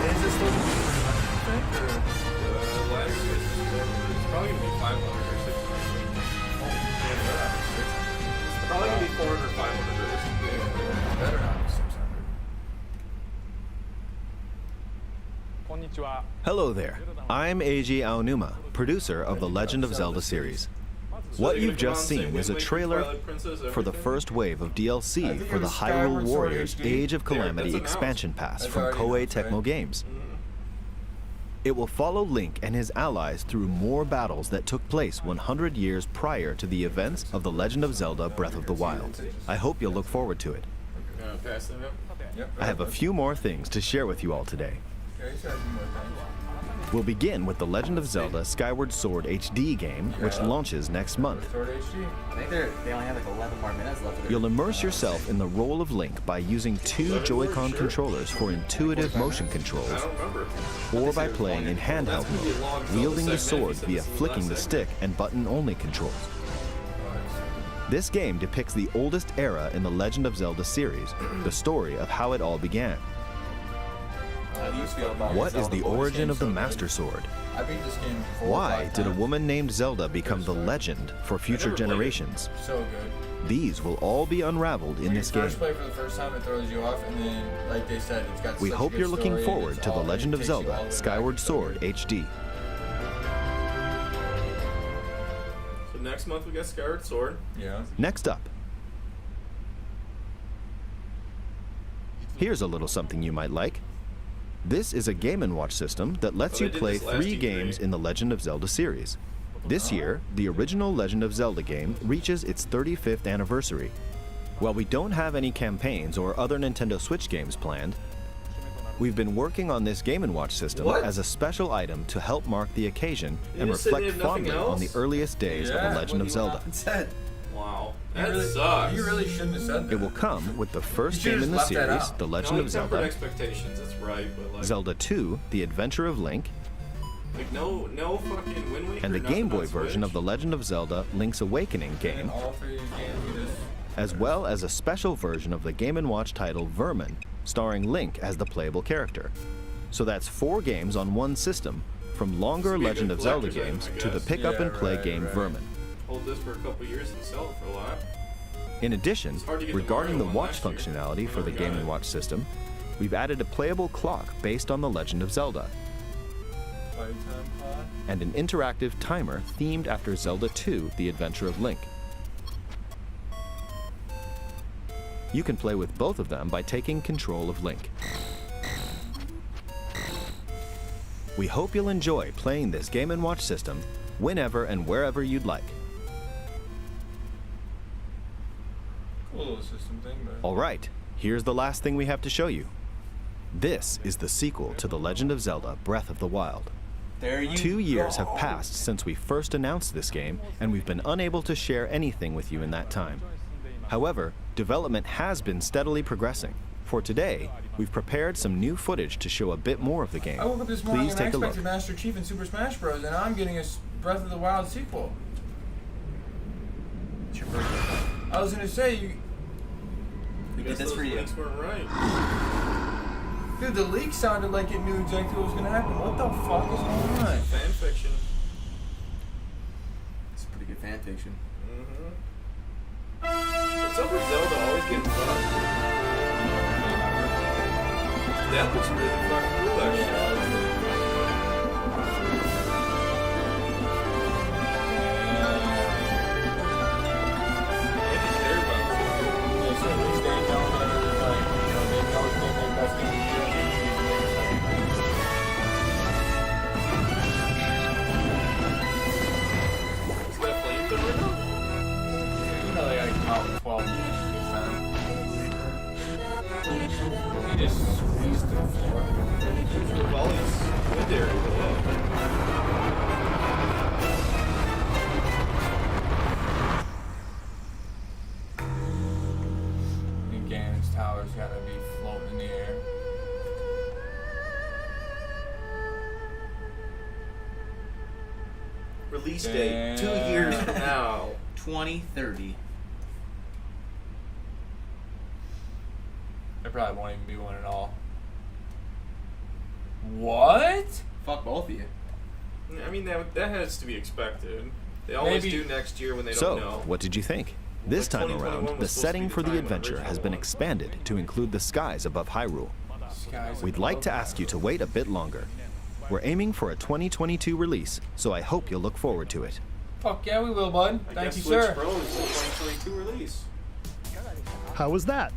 S5: Is this still
S4: last year, it's probably going to be 500 or 600. It's probably going to be 400 or 500 or something.
S5: Better not be 600.
S17: Hello there, I'm Eiji Aonuma, producer of the Legend of Zelda series. What you've just seen is a trailer for the first wave of DLC for the Hyrule Warriors Age of Calamity expansion pass from Koei Tecmo Games. It will follow Link and his allies through more battles that took place 100 years prior to the events of The Legend of Zelda Breath of the Wild. I hope you'll look forward to it. I have a few more things to share with you all today. We'll begin with The Legend of Zelda Skyward Sword HD game, which launches next month.
S5: Sword HD.
S2: I think they only have like 11 more minutes left. Of their,
S17: You'll immerse yourself in the role of Link by using 2 Joy-Con controllers for intuitive motion controls, or by playing in handheld mode, wielding the sword via flicking the stick and button-only controls. This game depicts the oldest era in the Legend of Zelda series, the story of how it all began.
S2: How do you feel about
S17: What is
S2: Zelda
S17: the
S2: voice
S17: origin
S2: game
S17: of the
S2: so
S17: Master Sword?
S5: I beat this game 4 or
S17: Why
S5: 5
S17: did a
S5: times.
S17: woman named Zelda become the legend for future generations?
S5: So good.
S17: These will all be unraveled in this
S5: When
S17: game.
S5: you first play for the first time, it throws you off, and then, like they said, it's got
S17: We
S5: such a
S17: hope
S5: good
S17: you're looking
S5: story, and
S17: forward
S5: it's
S17: to The
S5: all-
S17: Legend
S5: it
S17: of
S5: takes you all
S17: Zelda
S5: the way back.
S17: Skyward Sword HD.
S4: So next month we got Skyward Sword.
S5: Yeah.
S17: Next up, here's a little something you might like. This is a Game & Watch system that lets you play 3 games in the Legend of Zelda series. This year, the original Legend of Zelda game reaches its 35th anniversary. While we don't have any campaigns or other Nintendo Switch games planned, we've been working on this Game & Watch system as a special item to help mark the occasion and
S4: just said they
S17: reflect
S4: have nothing
S17: fondly on the
S4: else?
S17: earliest days of the Legend of Zelda.
S4: Wow.
S5: You
S4: That
S5: really,
S4: sucks.
S5: You really shouldn't have said that.
S17: It will come with the first
S5: You
S17: game
S5: should've
S17: in the
S5: just left that
S17: series,
S5: out.
S17: The Legend
S4: No,
S17: of
S4: you tempered
S17: Zelda,
S4: expectations, that's right, but like,
S17: Zelda 2, The Adventure of Link,
S4: like no fucking Wind Waker.
S17: and the
S4: nothing
S17: Game Boy
S4: on
S17: version of
S4: Switch.
S17: The Legend of Zelda Link's Awakening game,
S5: All 3 games you just...
S17: as well as a special version of the Game & Watch title Vermin, starring Link as the playable character. So that's 4 games on one system, from longer
S4: This would be a
S17: Legend
S4: good
S17: of Zelda
S4: collector's item,
S17: games
S4: I
S17: to the
S4: guess.
S17: pick-up and play
S5: right,
S17: game
S5: right.
S17: Vermin.
S4: Hold this for a couple years and sell it for a lot.
S17: In addition,
S4: It's hard to get the
S17: regarding the
S4: Mario one
S17: watch
S4: last year.
S17: functionality for the
S4: We
S17: Game
S4: got
S17: &
S4: it.
S17: Watch system, we've added a playable clock based on The Legend of Zelda,
S5: Playtime pod?
S17: and an interactive timer themed after Zelda 2, The Adventure of Link. You can play with both of them by taking control of Link. We hope you'll enjoy playing this Game & Watch system whenever and wherever you'd like.
S5: Cool little system thing, but...
S17: All right, here's the last thing we have to show you. This is the sequel to The Legend of Zelda Breath of the Wild.
S2: There you
S17: 2 years
S2: go.
S17: have passed since we first announced this game, and we've been unable to share anything with you in that time. However, development has been steadily progressing. For today, we've prepared some new footage to show a bit more of the game.
S5: I woke up this morning
S17: Please
S5: and I
S17: take a look.
S5: expected Master Chief in Super Smash Bros. And now I'm getting a Breath of the Wild sequel. I was gonna say, you...
S2: We did this for you.
S4: Leaks weren't right.
S5: Dude, the leak sounded like it knew exactly what was gonna happen. What the fuck is going on?
S4: Fan fiction.
S2: It's pretty good fan fiction.
S4: What's up with Zelda always getting fucked? That looks really fucking cool, actually. He's got a flamethrower now?
S5: You know they gotta come out with 12 games this time. He just squeezed the floor.
S4: With all these wind area below.
S5: I think Ganon's tower's gotta be floating in the air.
S4: Release date 2 years from now.
S2: 2030.
S5: There probably won't even be one at all. What?
S2: Fuck both of you.
S4: I mean, that has to be expected. They always
S5: Maybe-
S4: do next year when they
S17: So,
S4: don't know.
S17: what did you think? This time
S4: 2021
S17: around, the
S4: was supposed to
S17: setting
S4: be the
S17: for the
S4: time of the
S17: adventure has
S4: original
S17: been
S4: one.
S17: expanded to include the skies above Hyrule.
S5: Skies
S17: We'd like to ask you to wait a bit longer. We're aiming for a 2022 release, so I hope you'll look forward to it.
S5: Fuck yeah, we will, bud.
S4: I
S5: Thank
S4: guess
S5: you,
S4: Switch
S5: sir.
S4: Pro is the 2022 release.
S9: How was that?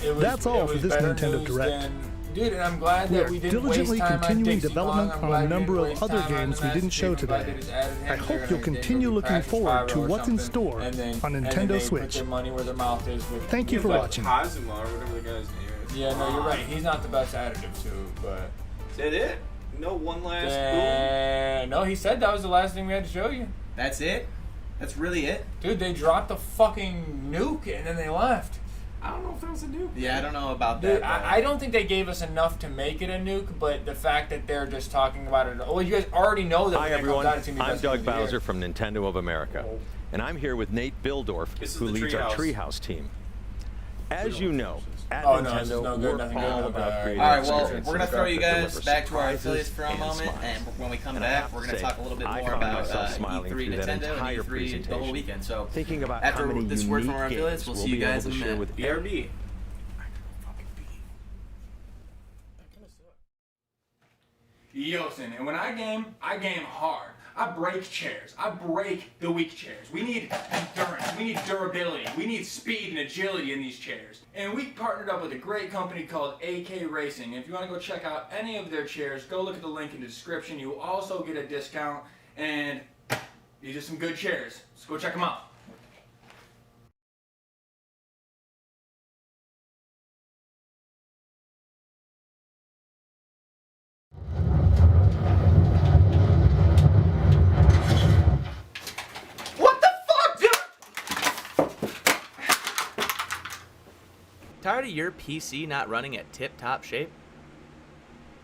S5: It was-
S9: That's all
S5: it
S9: for
S5: was
S9: this
S5: better
S9: Nintendo
S5: news
S9: Direct.
S5: than- Dude, and I'm glad
S9: We
S5: that
S9: are
S5: we didn't
S9: diligently
S5: waste time
S9: continuing
S5: on Dixie
S9: development
S5: Kong. I'm
S9: on
S5: glad
S9: a
S5: we
S9: number
S5: didn't
S9: of
S5: waste
S9: other
S5: time on
S9: games
S5: the
S9: we didn't
S5: Master
S9: show
S5: Chief. I'm glad
S9: today.
S5: they just added him
S9: I
S5: here
S9: hope
S5: and
S9: you'll
S5: they
S9: continue
S5: maybe
S9: looking
S5: practice
S9: forward to
S5: Spyro or
S9: what's in
S5: something,
S9: store
S5: and then-
S9: on
S5: and then
S9: Nintendo
S5: they
S9: Switch.
S5: Put their money where their mouth is with
S9: Thank you for
S4: Like
S9: watching.
S4: Kazuma or whatever the guy's name is.
S5: Yeah, no, you're right. He's not the best additive to it, but
S4: Is that it? No one last
S5: No, he said that was the last thing we had to show you.
S2: That's it? That's really it?
S5: Dude, they dropped the fucking nuke and then they left.
S4: I don't know if that was a nuke.
S2: Yeah, I don't know about
S5: Dude,
S2: that.
S5: I don't think they gave us enough to make it a nuke, but the fact that they're just talking about it. Well, you guys already know that.
S18: Hi,
S5: when it comes
S18: everyone.
S5: out, it's gonna be
S18: I'm
S5: best game
S18: Doug
S5: of the year.
S18: Bowser from Nintendo of America, and I'm here with Nate Bildorf, who leads our Treehouse team. As you know, at Nintendo, we're all about creating
S2: All right, well,
S18: experiences
S2: we're going to throw you
S18: that
S2: guys
S18: deliver
S2: back to our
S18: surprises
S2: affiliates for a
S18: and
S2: moment,
S18: smiles.
S2: and when we come
S18: And I
S2: back,
S18: have
S2: we're
S18: to
S2: going to
S18: say,
S2: talk a little bit
S18: I
S2: more
S18: found
S2: about
S18: myself smiling
S2: E3
S18: through that
S2: Nintendo
S18: entire
S2: and E3 the whole
S18: presentation,
S2: weekend. So
S18: thinking about
S2: after
S18: how many
S2: this word from our
S18: unique
S2: affiliates, we'll
S18: games
S2: see you
S18: we'll be
S2: guys
S18: able
S2: in
S18: to
S2: a
S18: share
S2: minute.
S18: with
S4: BRB.
S6: Yooosin, and when I game hard. I break chairs. I break the weak chairs. We need endurance. We need durability. We need speed and agility in these chairs. And we partnered up with a great company called AK Racing. If you want to go check out any of their chairs, go look at the link in the description. You will also get a discount, and these are some good chairs. So go check them out.
S2: Tired of your PC not running at tip-top shape?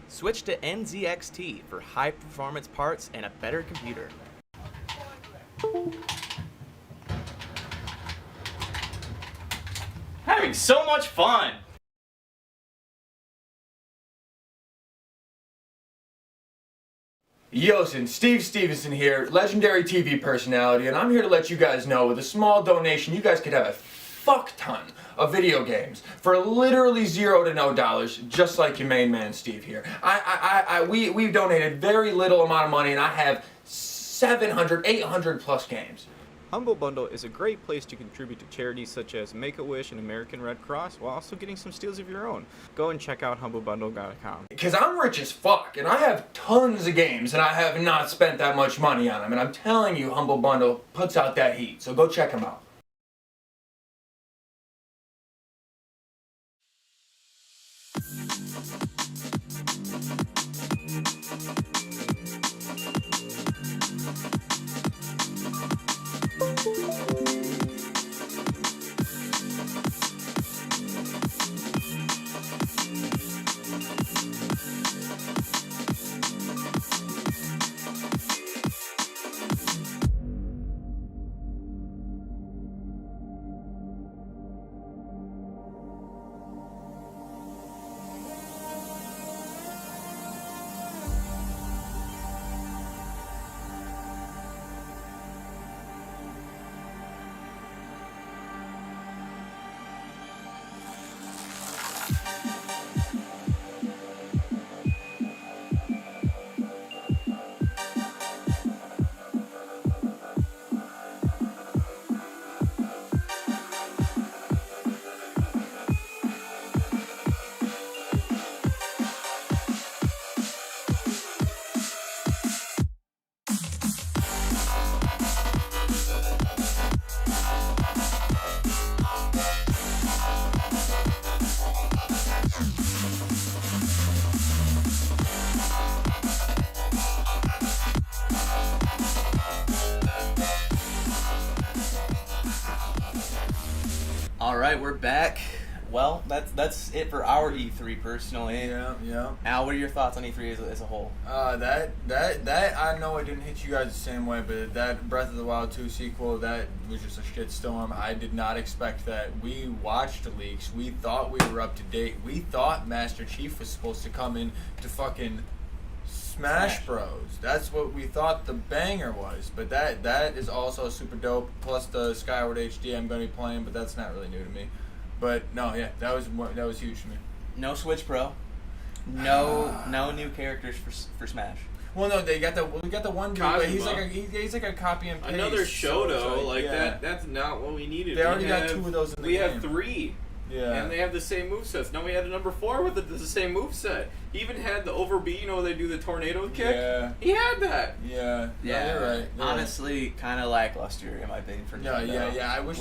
S2: Switch to NZXT for high-performance parts and a better computer.
S7: Having so much fun!
S5: Yooosin, Steve Stevenson here, legendary TV personality, and I'm here to let you guys know with a small donation you guys could have a fuck ton of video games for literally $0 to no dollars, just like your main man Steve here. We've donated very little amount of money, and I have 700, 800 plus games.
S19: Humble Bundle is a great place to contribute to charities such as Make-A-Wish and American Red Cross while also getting some steals of your own. Go and check out humblebundle.com.
S5: Because I'm rich as fuck, and I have tons of games, and I have not spent that much money on them, and I'm telling you, Humble Bundle puts out that heat, so go check them out.
S2: All right, we're back. Well, that's it for our E3 personally.
S5: Yeah.
S2: Al, what are your thoughts on E3 as a whole?
S5: That I know it didn't hit you guys the same way, but that Breath of the Wild 2 sequel, that was just a shitstorm. I did not expect that. We watched the leaks. We thought we were up to date. We thought Master Chief was supposed to come in to fucking Smash Bros. That's what we thought the banger was. But that is also super dope. Plus the Skyward HD I'm going to be playing, but that's not really new to me. But no, yeah, that was huge to me.
S2: No Switch Pro. No new characters for Smash.
S5: Well, no, we got the one dude, but he's like a copy and paste.
S4: Another show,
S5: so
S4: though,
S5: yeah.
S4: that's not what we needed.
S5: They already got 2 of those in the
S4: game.
S5: game.
S4: We have 3.
S5: Yeah.
S4: And they have the same movesets. Now we had a number 4 with the same moveset. He even had the over B, you know, they do the tornado kick.
S5: Yeah.
S4: He had that.
S5: Yeah, you're right.
S2: Honestly, kind of lackluster in my opinion for Nintendo.
S5: Yeah. I wish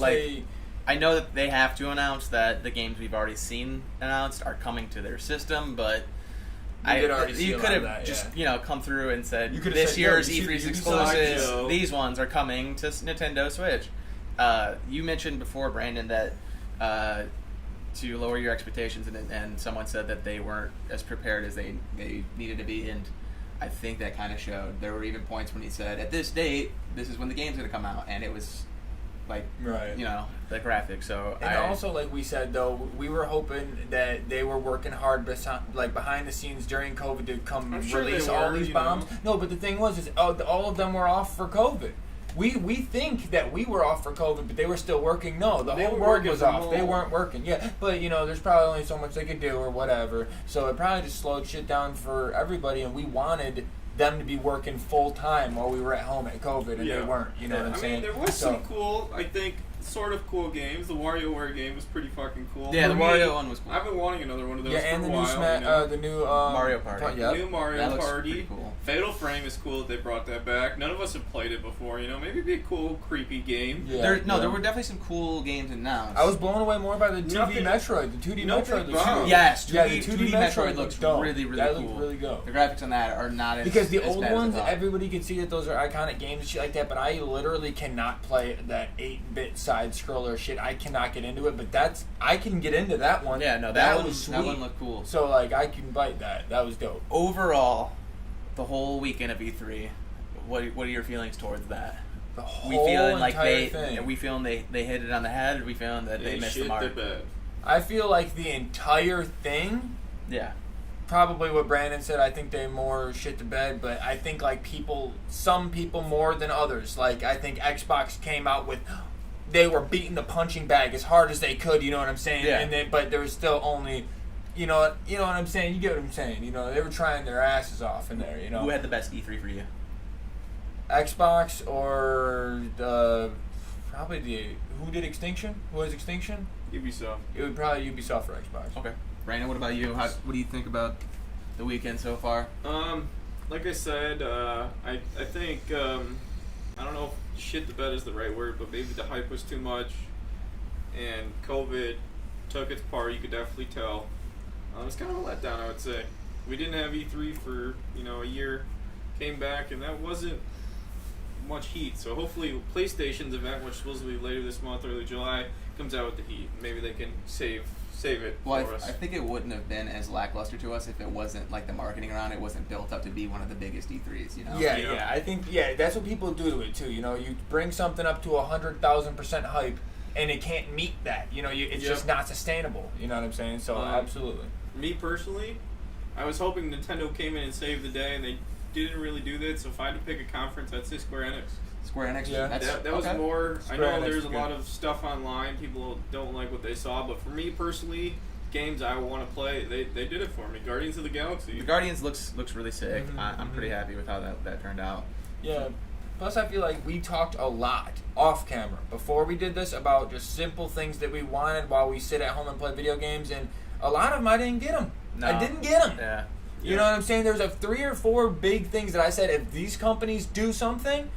S2: I know that they have to announce that the games we've already seen announced are coming to their system, but
S5: did already see
S2: you
S5: a
S2: could
S5: lot of
S2: have
S5: that,
S2: just
S5: yeah.
S2: Come through and said
S5: You could've
S2: this
S5: said,
S2: year's
S5: yo,
S2: E3's
S5: you
S2: exclusives.
S5: saw
S2: These ones are coming to Nintendo Switch. You mentioned before, Brandon, that to lower your expectations, and someone said that they weren't as prepared as they needed to be, and I think that kind of showed. There were even points when he said, at this date, this is when the game's going to come out, and it was like,
S5: right.
S2: The graphics. So
S5: and also, like we said, though, we were hoping that they were working hard, behind the scenes during COVID to come release all these bombs. No, but the thing was, all of them were off for COVID. We think that we were off for COVID, but they were still working. No, the whole world was off. They weren't working. Yeah, but there's probably only so much they could do or whatever. So it probably just slowed shit down for everybody, and we wanted them to be working full time while we were at home at COVID, and they weren't. You know what I'm saying?
S4: I mean, there was some cool, I think, sort of cool games. The WarioWare game was pretty fucking cool.
S2: Yeah, the Wario one was cool.
S4: I've been wanting another one of those
S5: yeah,
S4: for
S5: and
S4: a
S5: the
S4: while.
S5: the new
S2: Mario Party.
S5: Yeah.
S4: The new Mario Party.
S2: Pretty cool.
S4: Fatal Frame is cool that they brought that back. None of us have played it before. Maybe it'd be a cool, creepy game.
S5: Yeah,
S2: there were definitely some cool games announced.
S5: I was blown away more by the 2D Metroid. The 2D Metroid looks cool.
S2: Yes,
S5: the
S2: 2D Metroid looks really, really
S5: that
S2: cool.
S5: Looks really good.
S2: The graphics on that are not as
S5: because the
S2: as
S5: old
S2: bad
S5: ones,
S2: as I thought.
S5: everybody can see that those are iconic games and shit like that. But I literally cannot play that 8-bit side scroller shit. I cannot get into it. But I can get into that one.
S2: Yeah, no,
S5: that
S2: one
S5: was sweet.
S2: That one looked cool.
S5: So I can bite that. That was dope.
S2: Overall, the whole weekend of E3, what are your feelings towards that?
S5: The whole
S2: we feeling like
S5: thing.
S2: Are we feeling they hit it on the head? Are we feeling that they missed the mark?
S5: I feel like the entire thing.
S2: Yeah.
S5: Probably what Brandon said. I think they more shit to bed, but I think some people more than others. Like I think Xbox came out with. They were beating the punching bag as hard as they could. You know what I'm saying?
S2: Yeah.
S5: But there was still only. You know what I'm saying? You get what I'm saying? They were trying their asses off in there.
S2: Who had the best E3 for you?
S5: Xbox or who did Extinction? Who has Extinction?
S4: Ubisoft.
S5: It would probably Ubisoft for Xbox.
S2: Okay. Brandon, what about you? What do you think about the weekend so far?
S4: Like I said, I think I don't know if shit the bed is the right word, but maybe the hype was too much, and COVID took its part. You could definitely tell. It's kind of a letdown, I would say. We didn't have E3 for a year, came back, and that wasn't much heat. So hopefully PlayStation's event, which is supposed to be later this month, early July, comes out with the heat. Maybe they can save it for us.
S2: I think it wouldn't have been as lackluster to us if it wasn't like the marketing around it wasn't built up to be one of the biggest E3s.
S5: Yeah. I think that's what people do to it too. You bring something up to 100,000% hype, and it can't meet that. It's just not sustainable. You know what I'm saying? So absolutely.
S4: Me personally, I was hoping Nintendo came in and saved the day, and they didn't really do that. So if I had to pick a conference, I'd say Square Enix.
S2: Square Enix,
S4: yeah, that was more.
S5: Square
S4: I know
S5: Enix
S4: there's a
S5: good.
S4: lot of stuff online. People don't like what they saw, but for me personally, games I want to play, they did it for me. Guardians of the Galaxy.
S2: The Guardians looks really sick. I'm pretty happy with how that turned out.
S5: Yeah. Plus, I feel like we talked a lot off camera before we did this about just simple things that we wanted while we sit at home and play video games, and a lot of them I didn't get them.
S2: No.
S5: I didn't get them.
S2: Yeah.
S5: You know what I'm saying? There's 3 or 4 big things that I said if these companies do something,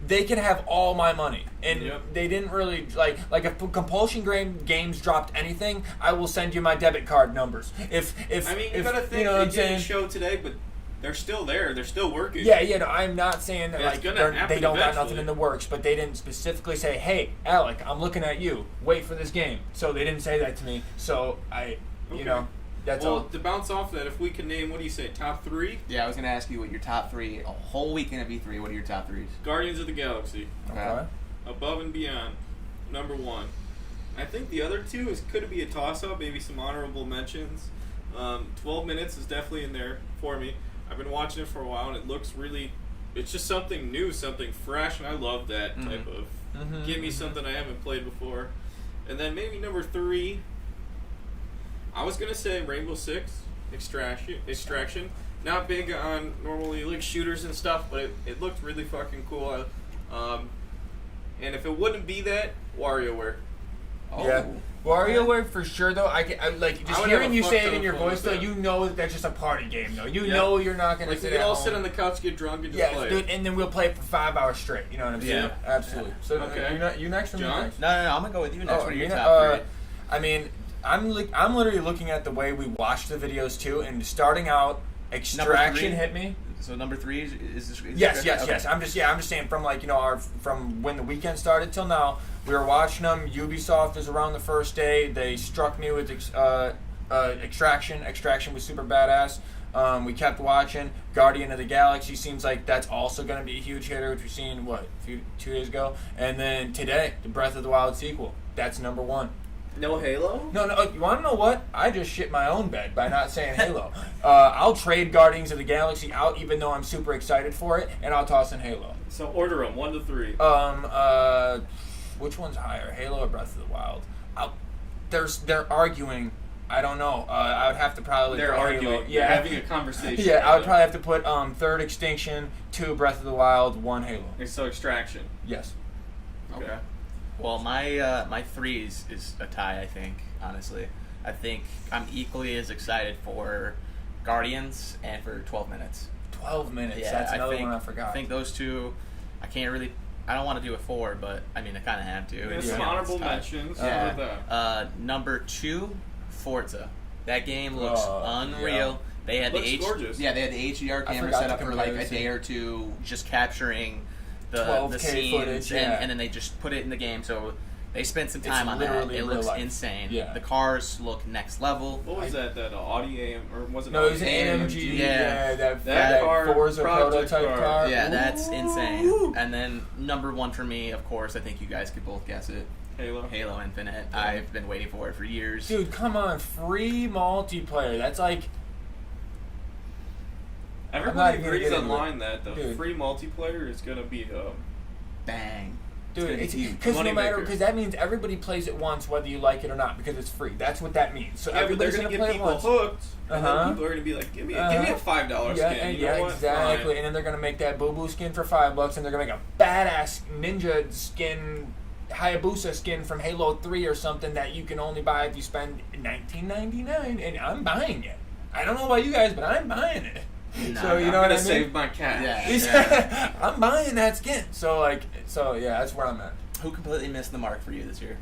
S5: they can have all my money. And they didn't really like if Compulsion Games dropped anything, I will send you my debit card numbers. If
S4: you gotta think
S5: what
S4: they
S5: I'm
S4: didn't
S5: saying?
S4: show today, but they're still there. They're still working.
S5: Yeah, no, I'm not saying that
S4: It's gonna happen
S5: they don't got
S4: eventually.
S5: nothing in the works, but they didn't specifically say, "Hey, Alec, I'm looking at you. Wait for this game." So they didn't say that to me. So that's all.
S4: To bounce off that, if we can name, what do you say, top 3?
S2: Yeah, I was gonna ask you what your top 3 a whole weekend of E3. What are your top 3s?
S4: Guardians of the Galaxy.
S5: Okay.
S4: Above and Beyond, number 1. I think the other 2 could be a toss-up, maybe some honorable mentions. 12 Minutes is definitely in there for me. I've been watching it for a while, and it looks really... It's just something new, something fresh, and I love that type of... Give me something I haven't played before. And then maybe number 3... I was going to say Rainbow Six Extraction. Not big on normally like shooters and stuff, but it looked really fucking cool. And if it wouldn't be that, WarioWare.
S5: Yeah. WarioWare for sure though. I like just hearing you say it in your voice though.
S4: that.
S5: You know that's just a party game though. You know you're not gonna
S4: Like
S5: sit
S4: we
S5: at
S4: all
S5: home.
S4: sit on the couch, get drunk, and just play.
S5: Dude, and then we'll play it for 5 hours straight. You know what I'm saying?
S2: Yeah.
S5: Absolutely. So
S4: Okay.
S5: you next or me
S4: John?
S5: next?
S2: No, I'm gonna go with you next.
S5: Oh,
S2: What are your
S5: you know,
S2: top 3?
S5: I mean, I'm literally looking at the way we watch the videos too, and starting out Extraction hit me.
S2: So number 3 is
S5: Yes.
S2: okay.
S5: I'm just saying from like from when the weekend started till now, we were watching them. Ubisoft is around the first day. They struck me with Extraction. Extraction was super badass. We kept watching. Guardian of the Galaxy seems like that's also going to be a huge hitter, which we've seen 2 days ago. And then today, the Breath of the Wild sequel. That's number 1.
S4: No Halo?
S5: No. You want to know what? I just shit my own bed by not saying Halo. I'll trade Guardians of the Galaxy out, even though I'm super excited for it, and I'll toss in Halo.
S4: So order them 1 to 3.
S5: Which one's higher, Halo or Breath of the Wild? They're arguing. I don't know. I would have to probably.
S4: They're arguing.
S5: Halo.
S4: Yeah, having a conversation.
S5: Yeah, I would probably have to put 3rd Extinction, 2 Breath of the Wild, 1 Halo.
S4: So Extraction.
S5: Yes.
S2: Okay. Well, my 3 is a tie. I think honestly, I think I'm equally as excited for Guardians and for 12 minutes.
S5: 12 minutes.
S2: Yeah,
S5: That's another one I forgot.
S2: I think those 2. I don't want to do a 4, but I mean I kind of have to.
S4: It's some honorable mentions.
S2: Number 2, Forza. That game looks unreal.
S4: Yeah.
S2: They had
S4: gorgeous.
S2: They had the HDR camera set up for like a day or 2, just capturing the scenes,
S5: footage,
S2: and then they just put it in the game. So they spent some time on that. It looks insane.
S5: Yeah.
S2: The cars look next level.
S4: What was that? That Audi AM or was it?
S5: No, it was an AMG.
S2: Yeah,
S5: that
S4: car,
S5: Forza prototype car.
S2: Yeah, that's insane. And then number 1 for me, of course, I think you guys could both guess it. Halo Infinite. I've been waiting for it for years.
S5: Dude, come on, free multiplayer. That's like.
S4: Everybody agrees online that the
S5: Dude.
S4: free multiplayer is gonna be
S2: bang.
S5: Dude, because no matter, because that means everybody plays it once, whether you like it or not, because it's free. That's what that means. So
S4: yeah, but they're
S5: everybody's
S4: gonna
S5: gonna
S4: get
S5: play
S4: people
S5: once.
S4: hooked, and then people are gonna be like, give me a $5 skin. You know what?
S5: Exactly.
S4: Fine.
S5: And then they're gonna make that boo boo skin for $5, and they're gonna make a badass ninja skin, Hayabusa skin from Halo 3 or something that you can only buy if you spend $19.99, and I'm buying it. I don't know about you guys, but I'm buying it.
S2: No,
S5: so you
S4: I'm
S5: know what I
S4: gonna
S5: mean?
S4: save my cat.
S5: Yeah. I'm buying that skin. So yeah, that's where I'm at.
S2: Who completely missed the mark for you this year?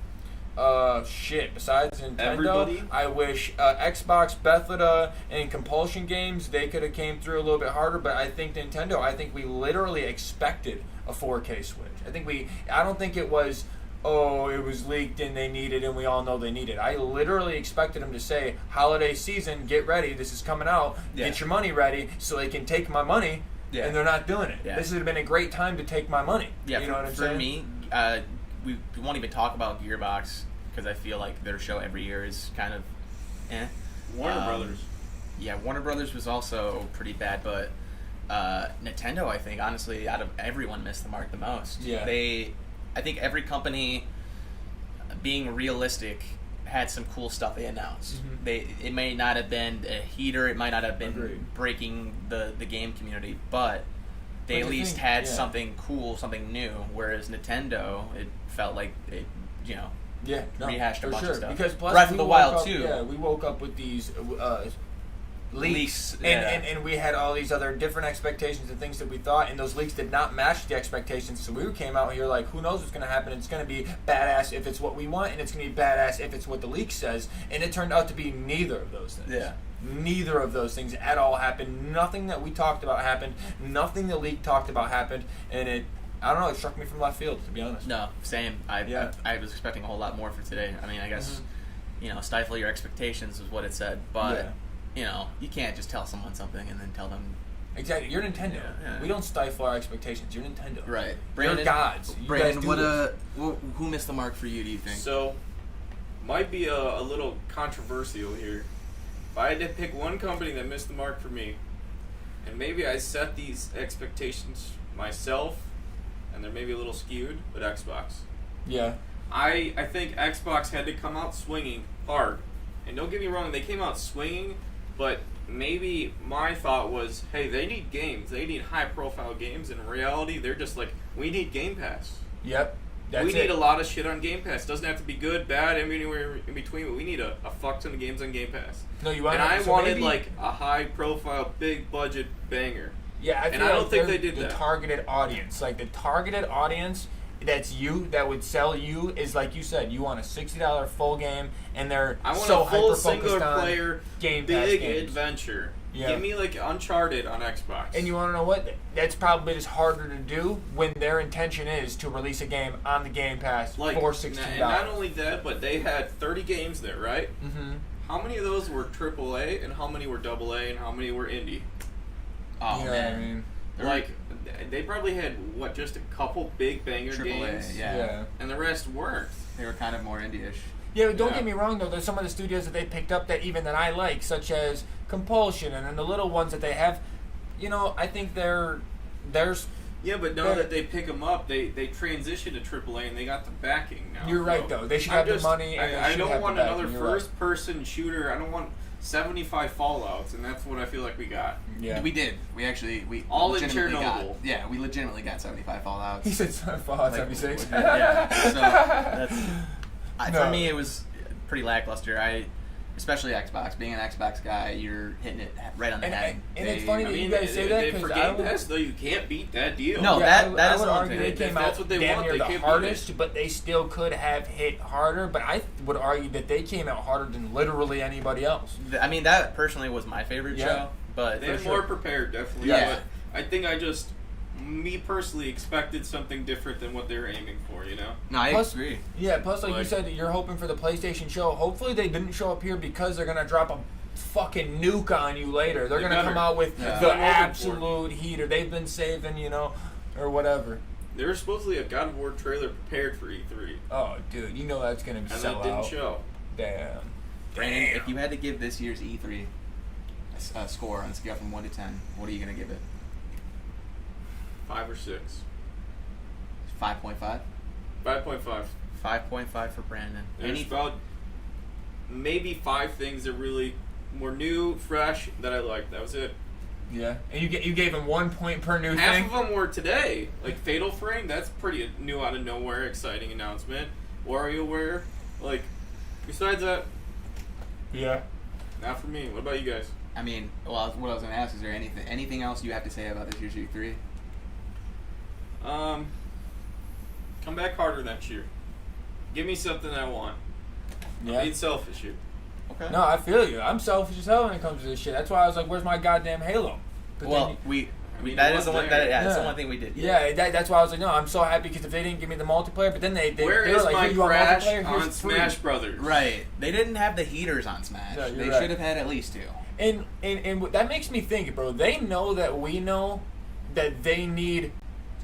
S5: Shit. Besides Nintendo,
S4: Everybody?
S5: I wish Xbox, Bethesda, and Compulsion Games, they could have came through a little bit harder. But I think Nintendo, we literally expected a 4K Switch. I don't think it was, it was leaked and they need it and we all know they need it. I literally expected them to say, holiday season, get ready, this is coming out, get your money ready so they can take my money, and they're not doing it. This has been a great time to take my money.
S2: Yeah,
S5: you know what I'm saying?
S2: For me, we won't even talk about Gearbox because I feel like their show every year is kind of
S4: Warner Brothers.
S2: Yeah, Warner Brothers was also pretty bad, but Nintendo, I think, honestly, out of everyone, missed the mark the most.
S5: Yeah.
S2: I think every company, being realistic, had some cool stuff they announced.
S5: Mm-hmm.
S2: It may not have been a heater, it might not have been breaking the game community, but they at least had something cool, something new. Whereas Nintendo, it felt like it, rehashed a bunch of stuff.
S5: Because plus
S2: Breath of the Wild too.
S5: Yeah, we woke up with these leaks, and we had all these other different expectations and things that we thought, and those leaks did not match the expectations. So we came out here like, who knows what's going to happen? It's going to be badass if it's what we want, and it's going to be badass if it's what the leak says. And it turned out to be neither of those things.
S2: Yeah.
S5: Neither of those things at all happened. Nothing that we talked about happened. Nothing the leak talked about happened. And it don't know, it struck me from left field, to be honest.
S2: No, same. I was expecting a whole lot more for today. I mean, I guess, stifle your expectations was what it said. But, you can't just tell someone something and then tell them.
S5: Exactly. You're Nintendo.
S2: Yeah.
S5: We don't stifle our expectations. You're Nintendo.
S2: Right.
S5: You're gods. You
S2: Brandon,
S5: guys do
S2: who missed the mark for you, do you think?
S4: So, might be a little controversial here. If I had to pick one company that missed the mark for me, and maybe I set these expectations myself, and they're maybe a little skewed, but Xbox.
S5: Yeah.
S4: I think Xbox had to come out swinging hard. And don't get me wrong, they came out swinging, but maybe my thought was, hey, they need games. They need high-profile games. In reality, they're just like, we need Game Pass.
S5: Yep.
S4: We need a lot of shit on Game Pass. Doesn't have to be good, bad, anywhere in between, but we need a fuck ton of games on Game Pass.
S5: No, you want.
S4: And I wanted like a high-profile, big-budget banger.
S5: Yeah, I
S4: don't think they did
S5: the
S4: that.
S5: targeted audience, like the targeted audience, that's you, that would sell you, is like you said, you want a $60 full game, and they're
S4: I want
S5: so
S4: a full
S5: hyper-focused
S4: single
S5: on
S4: player
S5: Game Pass
S4: big
S5: games.
S4: adventure.
S5: Yeah.
S4: Give me like Uncharted on Xbox.
S5: And you want to know what? That's probably just harder to do when their intention is to release a game on the Game Pass for $16.
S4: And not only that, but they had 30 games there, right?
S5: Mm-hmm.
S4: How many of those were AAA, and how many were AA, and how many were indie?
S2: Oh,
S5: You know
S2: man.
S5: what I mean?
S4: Like, they probably had, just a couple big banger
S2: AAA,
S4: games?
S2: yeah.
S4: And the rest weren't.
S2: They were kind of more indie-ish.
S5: Yeah, but don't get me wrong though. There's some of the studios that they picked up that I like, such as Compulsion, and then the little ones that they have. You know, I think there's.
S4: Yeah, but now that they pick them up, they transition to AAA and they got the backing now.
S5: You're right, though. They should have the money. And
S4: I don't
S5: have
S4: want
S5: the backing.
S4: another first-person shooter. I don't want 75 Fallouts, and that's what I feel like we got.
S5: Yeah,
S2: we did. We
S4: all in
S2: legitimately
S4: Chernobyl.
S2: we legitimately got 75 Fallouts.
S5: He said Fallout 76.
S2: Yeah. So that's
S5: No.
S2: for me. It was pretty lackluster. Especially Xbox. Being an Xbox guy, you're hitting it right on the head.
S5: And it's funny that you guys say that
S4: for
S5: because
S4: Game Pass, though, you can't beat that deal.
S2: No,
S5: I
S2: that is
S5: would
S2: the one
S5: argue
S2: thing.
S5: they came
S4: That's
S5: out
S4: what they
S5: damn
S4: want,
S5: near
S4: they
S5: the
S4: can't beat
S5: hardest, but they still could have hit harder. But I would argue that they came out harder than literally anybody else.
S2: I mean, that personally was my favorite show. But
S4: they're more prepared, definitely.
S2: Yeah.
S4: But I think me personally expected something different than what they were aiming for, you know?
S2: No, I agree.
S5: Yeah, plus like you said, you're hoping for the PlayStation show. Hopefully they didn't show up here because they're going to drop a fucking nuke on you later. They're going to come out with the absolute heater. They've been saving, or whatever.
S4: There was supposedly a God of War trailer prepared for E3.
S5: Oh, dude, you know that's going to
S4: And
S5: sell
S4: that didn't
S5: out.
S4: show.
S5: Damn.
S2: Brandon, if you had to give this year's E3 a score on a scale from 1 to 10, what are you going to give it?
S4: 5 or 6.
S2: 5.5?
S4: 5.5.
S2: 5.5 for Brandon.
S4: There's about maybe 5 things that really were new, fresh, that I liked. That was it.
S5: Yeah, and you gave him 1 point per new
S4: Half
S5: thing?
S4: of them were today. Like Fatal Frame, that's pretty new out of nowhere, exciting announcement. WarioWare, besides that,
S5: yeah,
S4: not for me. What about you guys?
S2: I mean, what I was going to ask, is there anything else you have to say about this year's E3?
S4: Come back harder next year. Give me something I want.
S5: Yeah.
S4: I'm being selfish here.
S2: Okay.
S5: No, I feel you. I'm selfish as hell when it comes to this shit. That's why I was like, "Where's my goddamn Halo?" But
S2: Well,
S5: then
S2: that is the one. That's the one thing we did.
S5: Yeah, that's why I was like, "No, I'm so happy because if they didn't give me the multiplayer, but then they
S4: Where
S5: were
S4: is
S5: like,
S4: my
S5: hey, you want
S4: Crash
S5: multiplayer?
S4: on
S5: Here's free."
S4: Smash Brothers?
S2: Right. They didn't have the heaters on Smash.
S5: No, you're
S2: They
S5: right.
S2: should have had at least 2.
S5: And that makes me think, bro. They know that we know that they need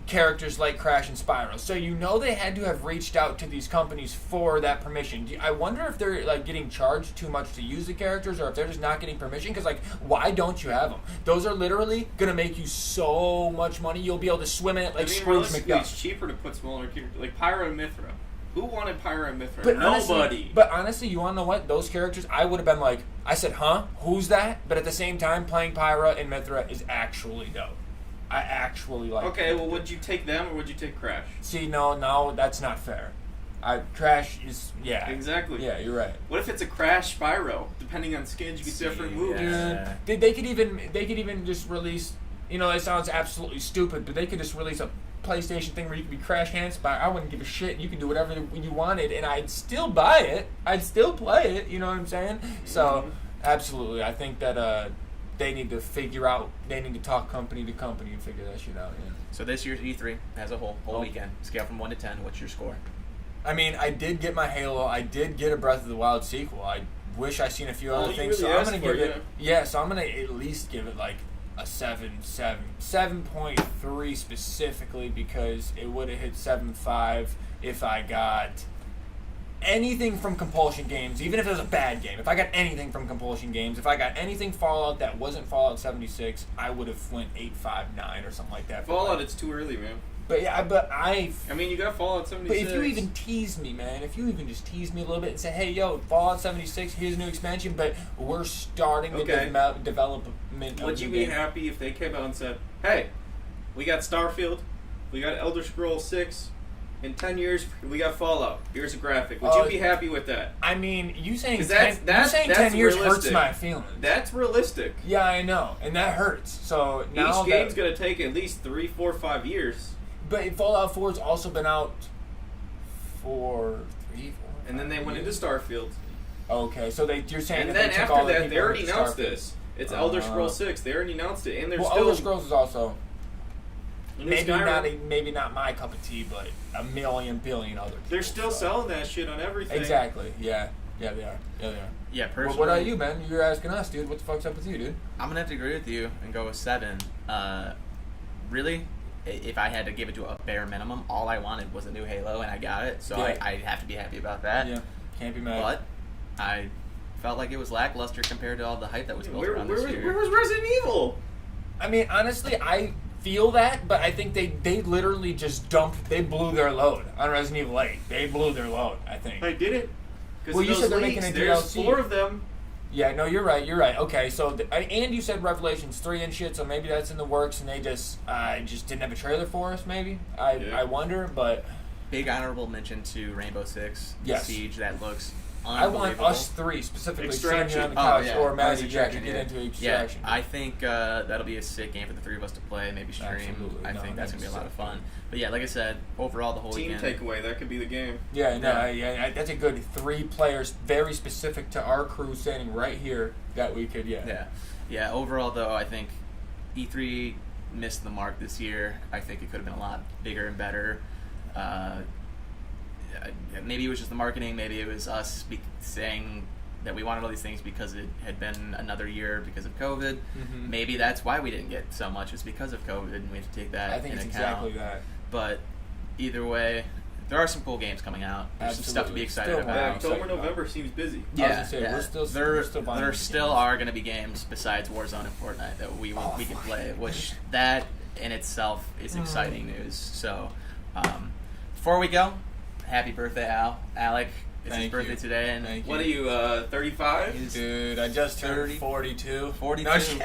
S5: characters like Crash and Spyro. So they had to have reached out to these companies for that permission. I wonder if they're getting charged too much to use the characters, or if they're just not getting permission. Because why don't you have them? Those are literally gonna make you so much money. You'll be able to swim in it like Scrooge
S4: realistically,
S5: McDuck.
S4: it's cheaper to put smaller characters like Pyra and Mithra. Who wanted Pyra and Mithra?
S5: But
S4: Nobody.
S5: Honestly, you want to know what? Those characters, I would have been like, I said, huh? Who's that? But at the same time, playing Pyra and Mithra is actually dope. I actually like
S4: Okay, well, would you take them or would you take Crash?
S5: See, no, that's not fair. Crash is, yeah.
S4: Exactly.
S5: Yeah, you're right.
S4: What if it's a Crash Spyro? Depending on skins, you get different moves.
S5: Dude, they could even just release, it sounds absolutely stupid, but they could just release a PlayStation thing where you could be Crash and Spyro. I wouldn't give a shit. You could do whatever you wanted, and I'd still buy it. I'd still play it, you know what I'm saying? So, absolutely. I think that, they need to talk company to company and figure that shit out. Yeah.
S2: So this year's E3 as a whole weekend, scale from 1 to 10, what's your score?
S5: I mean, I did get my Halo. I did get a Breath of the Wild sequel. I wish I seen a few other things.
S4: Really
S5: so I'm gonna give
S4: it.
S5: So I'm gonna at least give it a 7.3 specifically, because it would have hit 7.5 if I got anything from Compulsion Games, even if it was a bad game. If I got anything from Compulsion Games, if I got anything Fallout that wasn't Fallout 76, I would have went 8.59 or something like that.
S4: Fallout, it's too early, man.
S5: But yeah, I mean,
S4: you got Fallout 76.
S5: But if you even tease me, man, if you even just tease me a little bit and say, hey, yo, Fallout 76, here's a new expansion, but we're starting the development.
S4: Would you be happy if they came out and said, hey, we got Starfield, we got Elder Scrolls 6, in 10 years, we got Fallout. Here's a graphic. Would you be happy with that?
S5: I mean, you saying 10
S4: that's
S5: years
S4: realistic.
S5: hurts my feelings.
S4: That's realistic.
S5: Yeah, I know, and that hurts. So now
S4: each game's going to take at least 3, 4, 5 years.
S5: But Fallout 4's also been out for 3, 4.
S4: And then they went into Starfield.
S5: Okay, so you're saying.
S4: And
S5: that
S4: then
S5: they took
S4: after
S5: all the
S4: that,
S5: people
S4: they already
S5: into
S4: announced
S5: Starfield.
S4: this. It's Elder Scrolls 6. They already announced it, and there's still.
S5: Elder Scrolls is also.
S4: And
S5: Maybe not my cup of tea, but a million billion other.
S4: They're still selling that shit on everything.
S5: Exactly. Yeah. Yeah, they are. Yeah, they are.
S2: Yeah, personally.
S5: What about you, man? You're asking us, dude. What the fuck's up with you, dude?
S2: I'm gonna have to agree with you and go with 7. Really, if I had to give it to a bare minimum, all I wanted was a new Halo, and I got it. So
S5: Yeah.
S2: I have to be happy about that.
S5: Yeah, can't be mad.
S2: But I felt like it was lackluster compared to all the hype that was built around
S4: Where
S2: this year.
S4: was Resident Evil?
S5: I mean, honestly, I feel that, but I think they literally just they blew their load on Resident Evil 8. They blew their load, I think.
S4: I did it.
S5: Well, you said they're making a
S4: There's
S5: DLC.
S4: 4 of them.
S5: Yeah, no, you're right. Okay, so and you said Revelations 3 and shit, so maybe that's in the works, and they just didn't have a trailer for us. Maybe I wonder, but
S2: big honorable mention to Rainbow Six Siege. That looks
S5: I want
S2: unbelievable.
S5: us 3 specifically sitting
S4: Extraction.
S5: on the couch,
S2: yeah.
S5: or Maddie
S2: Extraction,
S5: Jack to
S2: yeah.
S5: get into Extraction.
S2: Yeah, I think that'll be a sick game for the 3 of us to play, maybe stream.
S5: Absolutely.
S2: I think that's gonna be a lot of fun. But yeah, like I said, overall the whole
S4: Team
S2: weekend.
S4: takeaway. That could be the game.
S5: Yeah, that's a good 3 players, very specific to our crew standing right here that we could,
S2: Yeah. Overall, though, I think E3 missed the mark this year. I think it could have been a lot bigger and better. Maybe it was just the marketing. Maybe it was us saying that we wanted all these things because it had been another year because of COVID.
S5: Mhm.
S2: Maybe that's why we didn't get so much. It's because of COVID, and we have to take that
S5: I think
S2: in
S5: it's
S2: account.
S5: exactly that.
S2: But either way, there are some cool games coming out. There's some stuff to be excited
S5: Still
S2: about.
S4: Yeah, October, November seems busy.
S2: Yeah,
S5: we're still
S2: there
S5: buying
S2: still
S5: games.
S2: are going to be games besides Warzone and Fortnite that we can play, which that in itself is exciting news. So, before we go, happy birthday, Alec. It's his
S5: Thank
S2: birthday
S5: you.
S2: today, and
S5: Thank
S4: What are you, 35?
S5: Dude, I just turned 42.
S2: 42.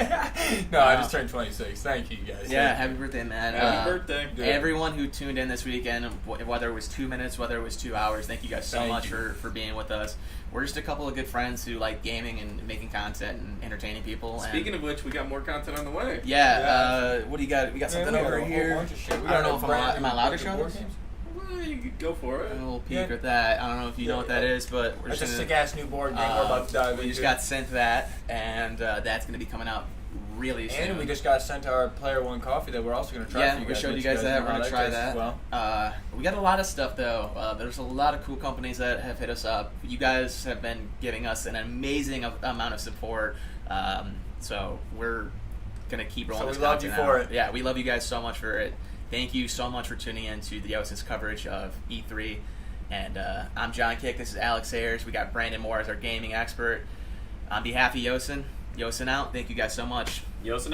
S5: No, I just turned 26. Thank you, guys.
S2: Yeah, happy birthday, man.
S4: Happy birthday.
S5: Good.
S2: Everyone who tuned in this weekend, whether it was 2 minutes, whether it was 2 hours, thank you guys so
S5: Thank
S2: much
S5: you.
S2: for being with us. We're just a couple of good friends who like gaming and making content and entertaining people.
S4: Speaking of which, we got more content on the way.
S2: What do you got? We got something
S5: Man, we got
S2: over
S5: a whole
S2: here.
S5: bunch of shit. We
S2: I don't
S5: got
S2: know
S5: a
S2: if
S5: brand
S2: am
S5: new
S2: I allowed to
S5: bunch of
S2: show
S5: board
S2: this?
S5: games.
S4: Well, you could go for it.
S2: A little peek at that. I don't know if you know what that is, but we're
S5: That's a
S2: just
S5: sick ass new board game we're about to dive into.
S2: We just got sent that, and that's going to be coming out really soon.
S5: And we just got sent our Player One coffee that we're also going to try.
S2: Yeah,
S5: for you
S2: we
S5: guys,
S2: showed you
S5: which
S2: guys that.
S5: know
S2: We're
S5: how
S2: gonna try
S5: tastes
S2: that.
S5: as well.
S2: We got a lot of stuff though. There's a lot of cool companies that have hit us up. You guys have been giving us an amazing amount of support. So we're gonna keep rolling.
S5: So
S2: this
S5: we love you
S2: content
S5: for
S2: out.
S5: it.
S2: Yeah, we love you guys so much for it. Thank you so much for tuning in to the Yoosin's coverage of E3. And I'm John Kick. This is Alex Ayers. We got Brandon Moore as our gaming expert. On behalf of Yooosin out. Thank you guys so much.
S4: Yooosin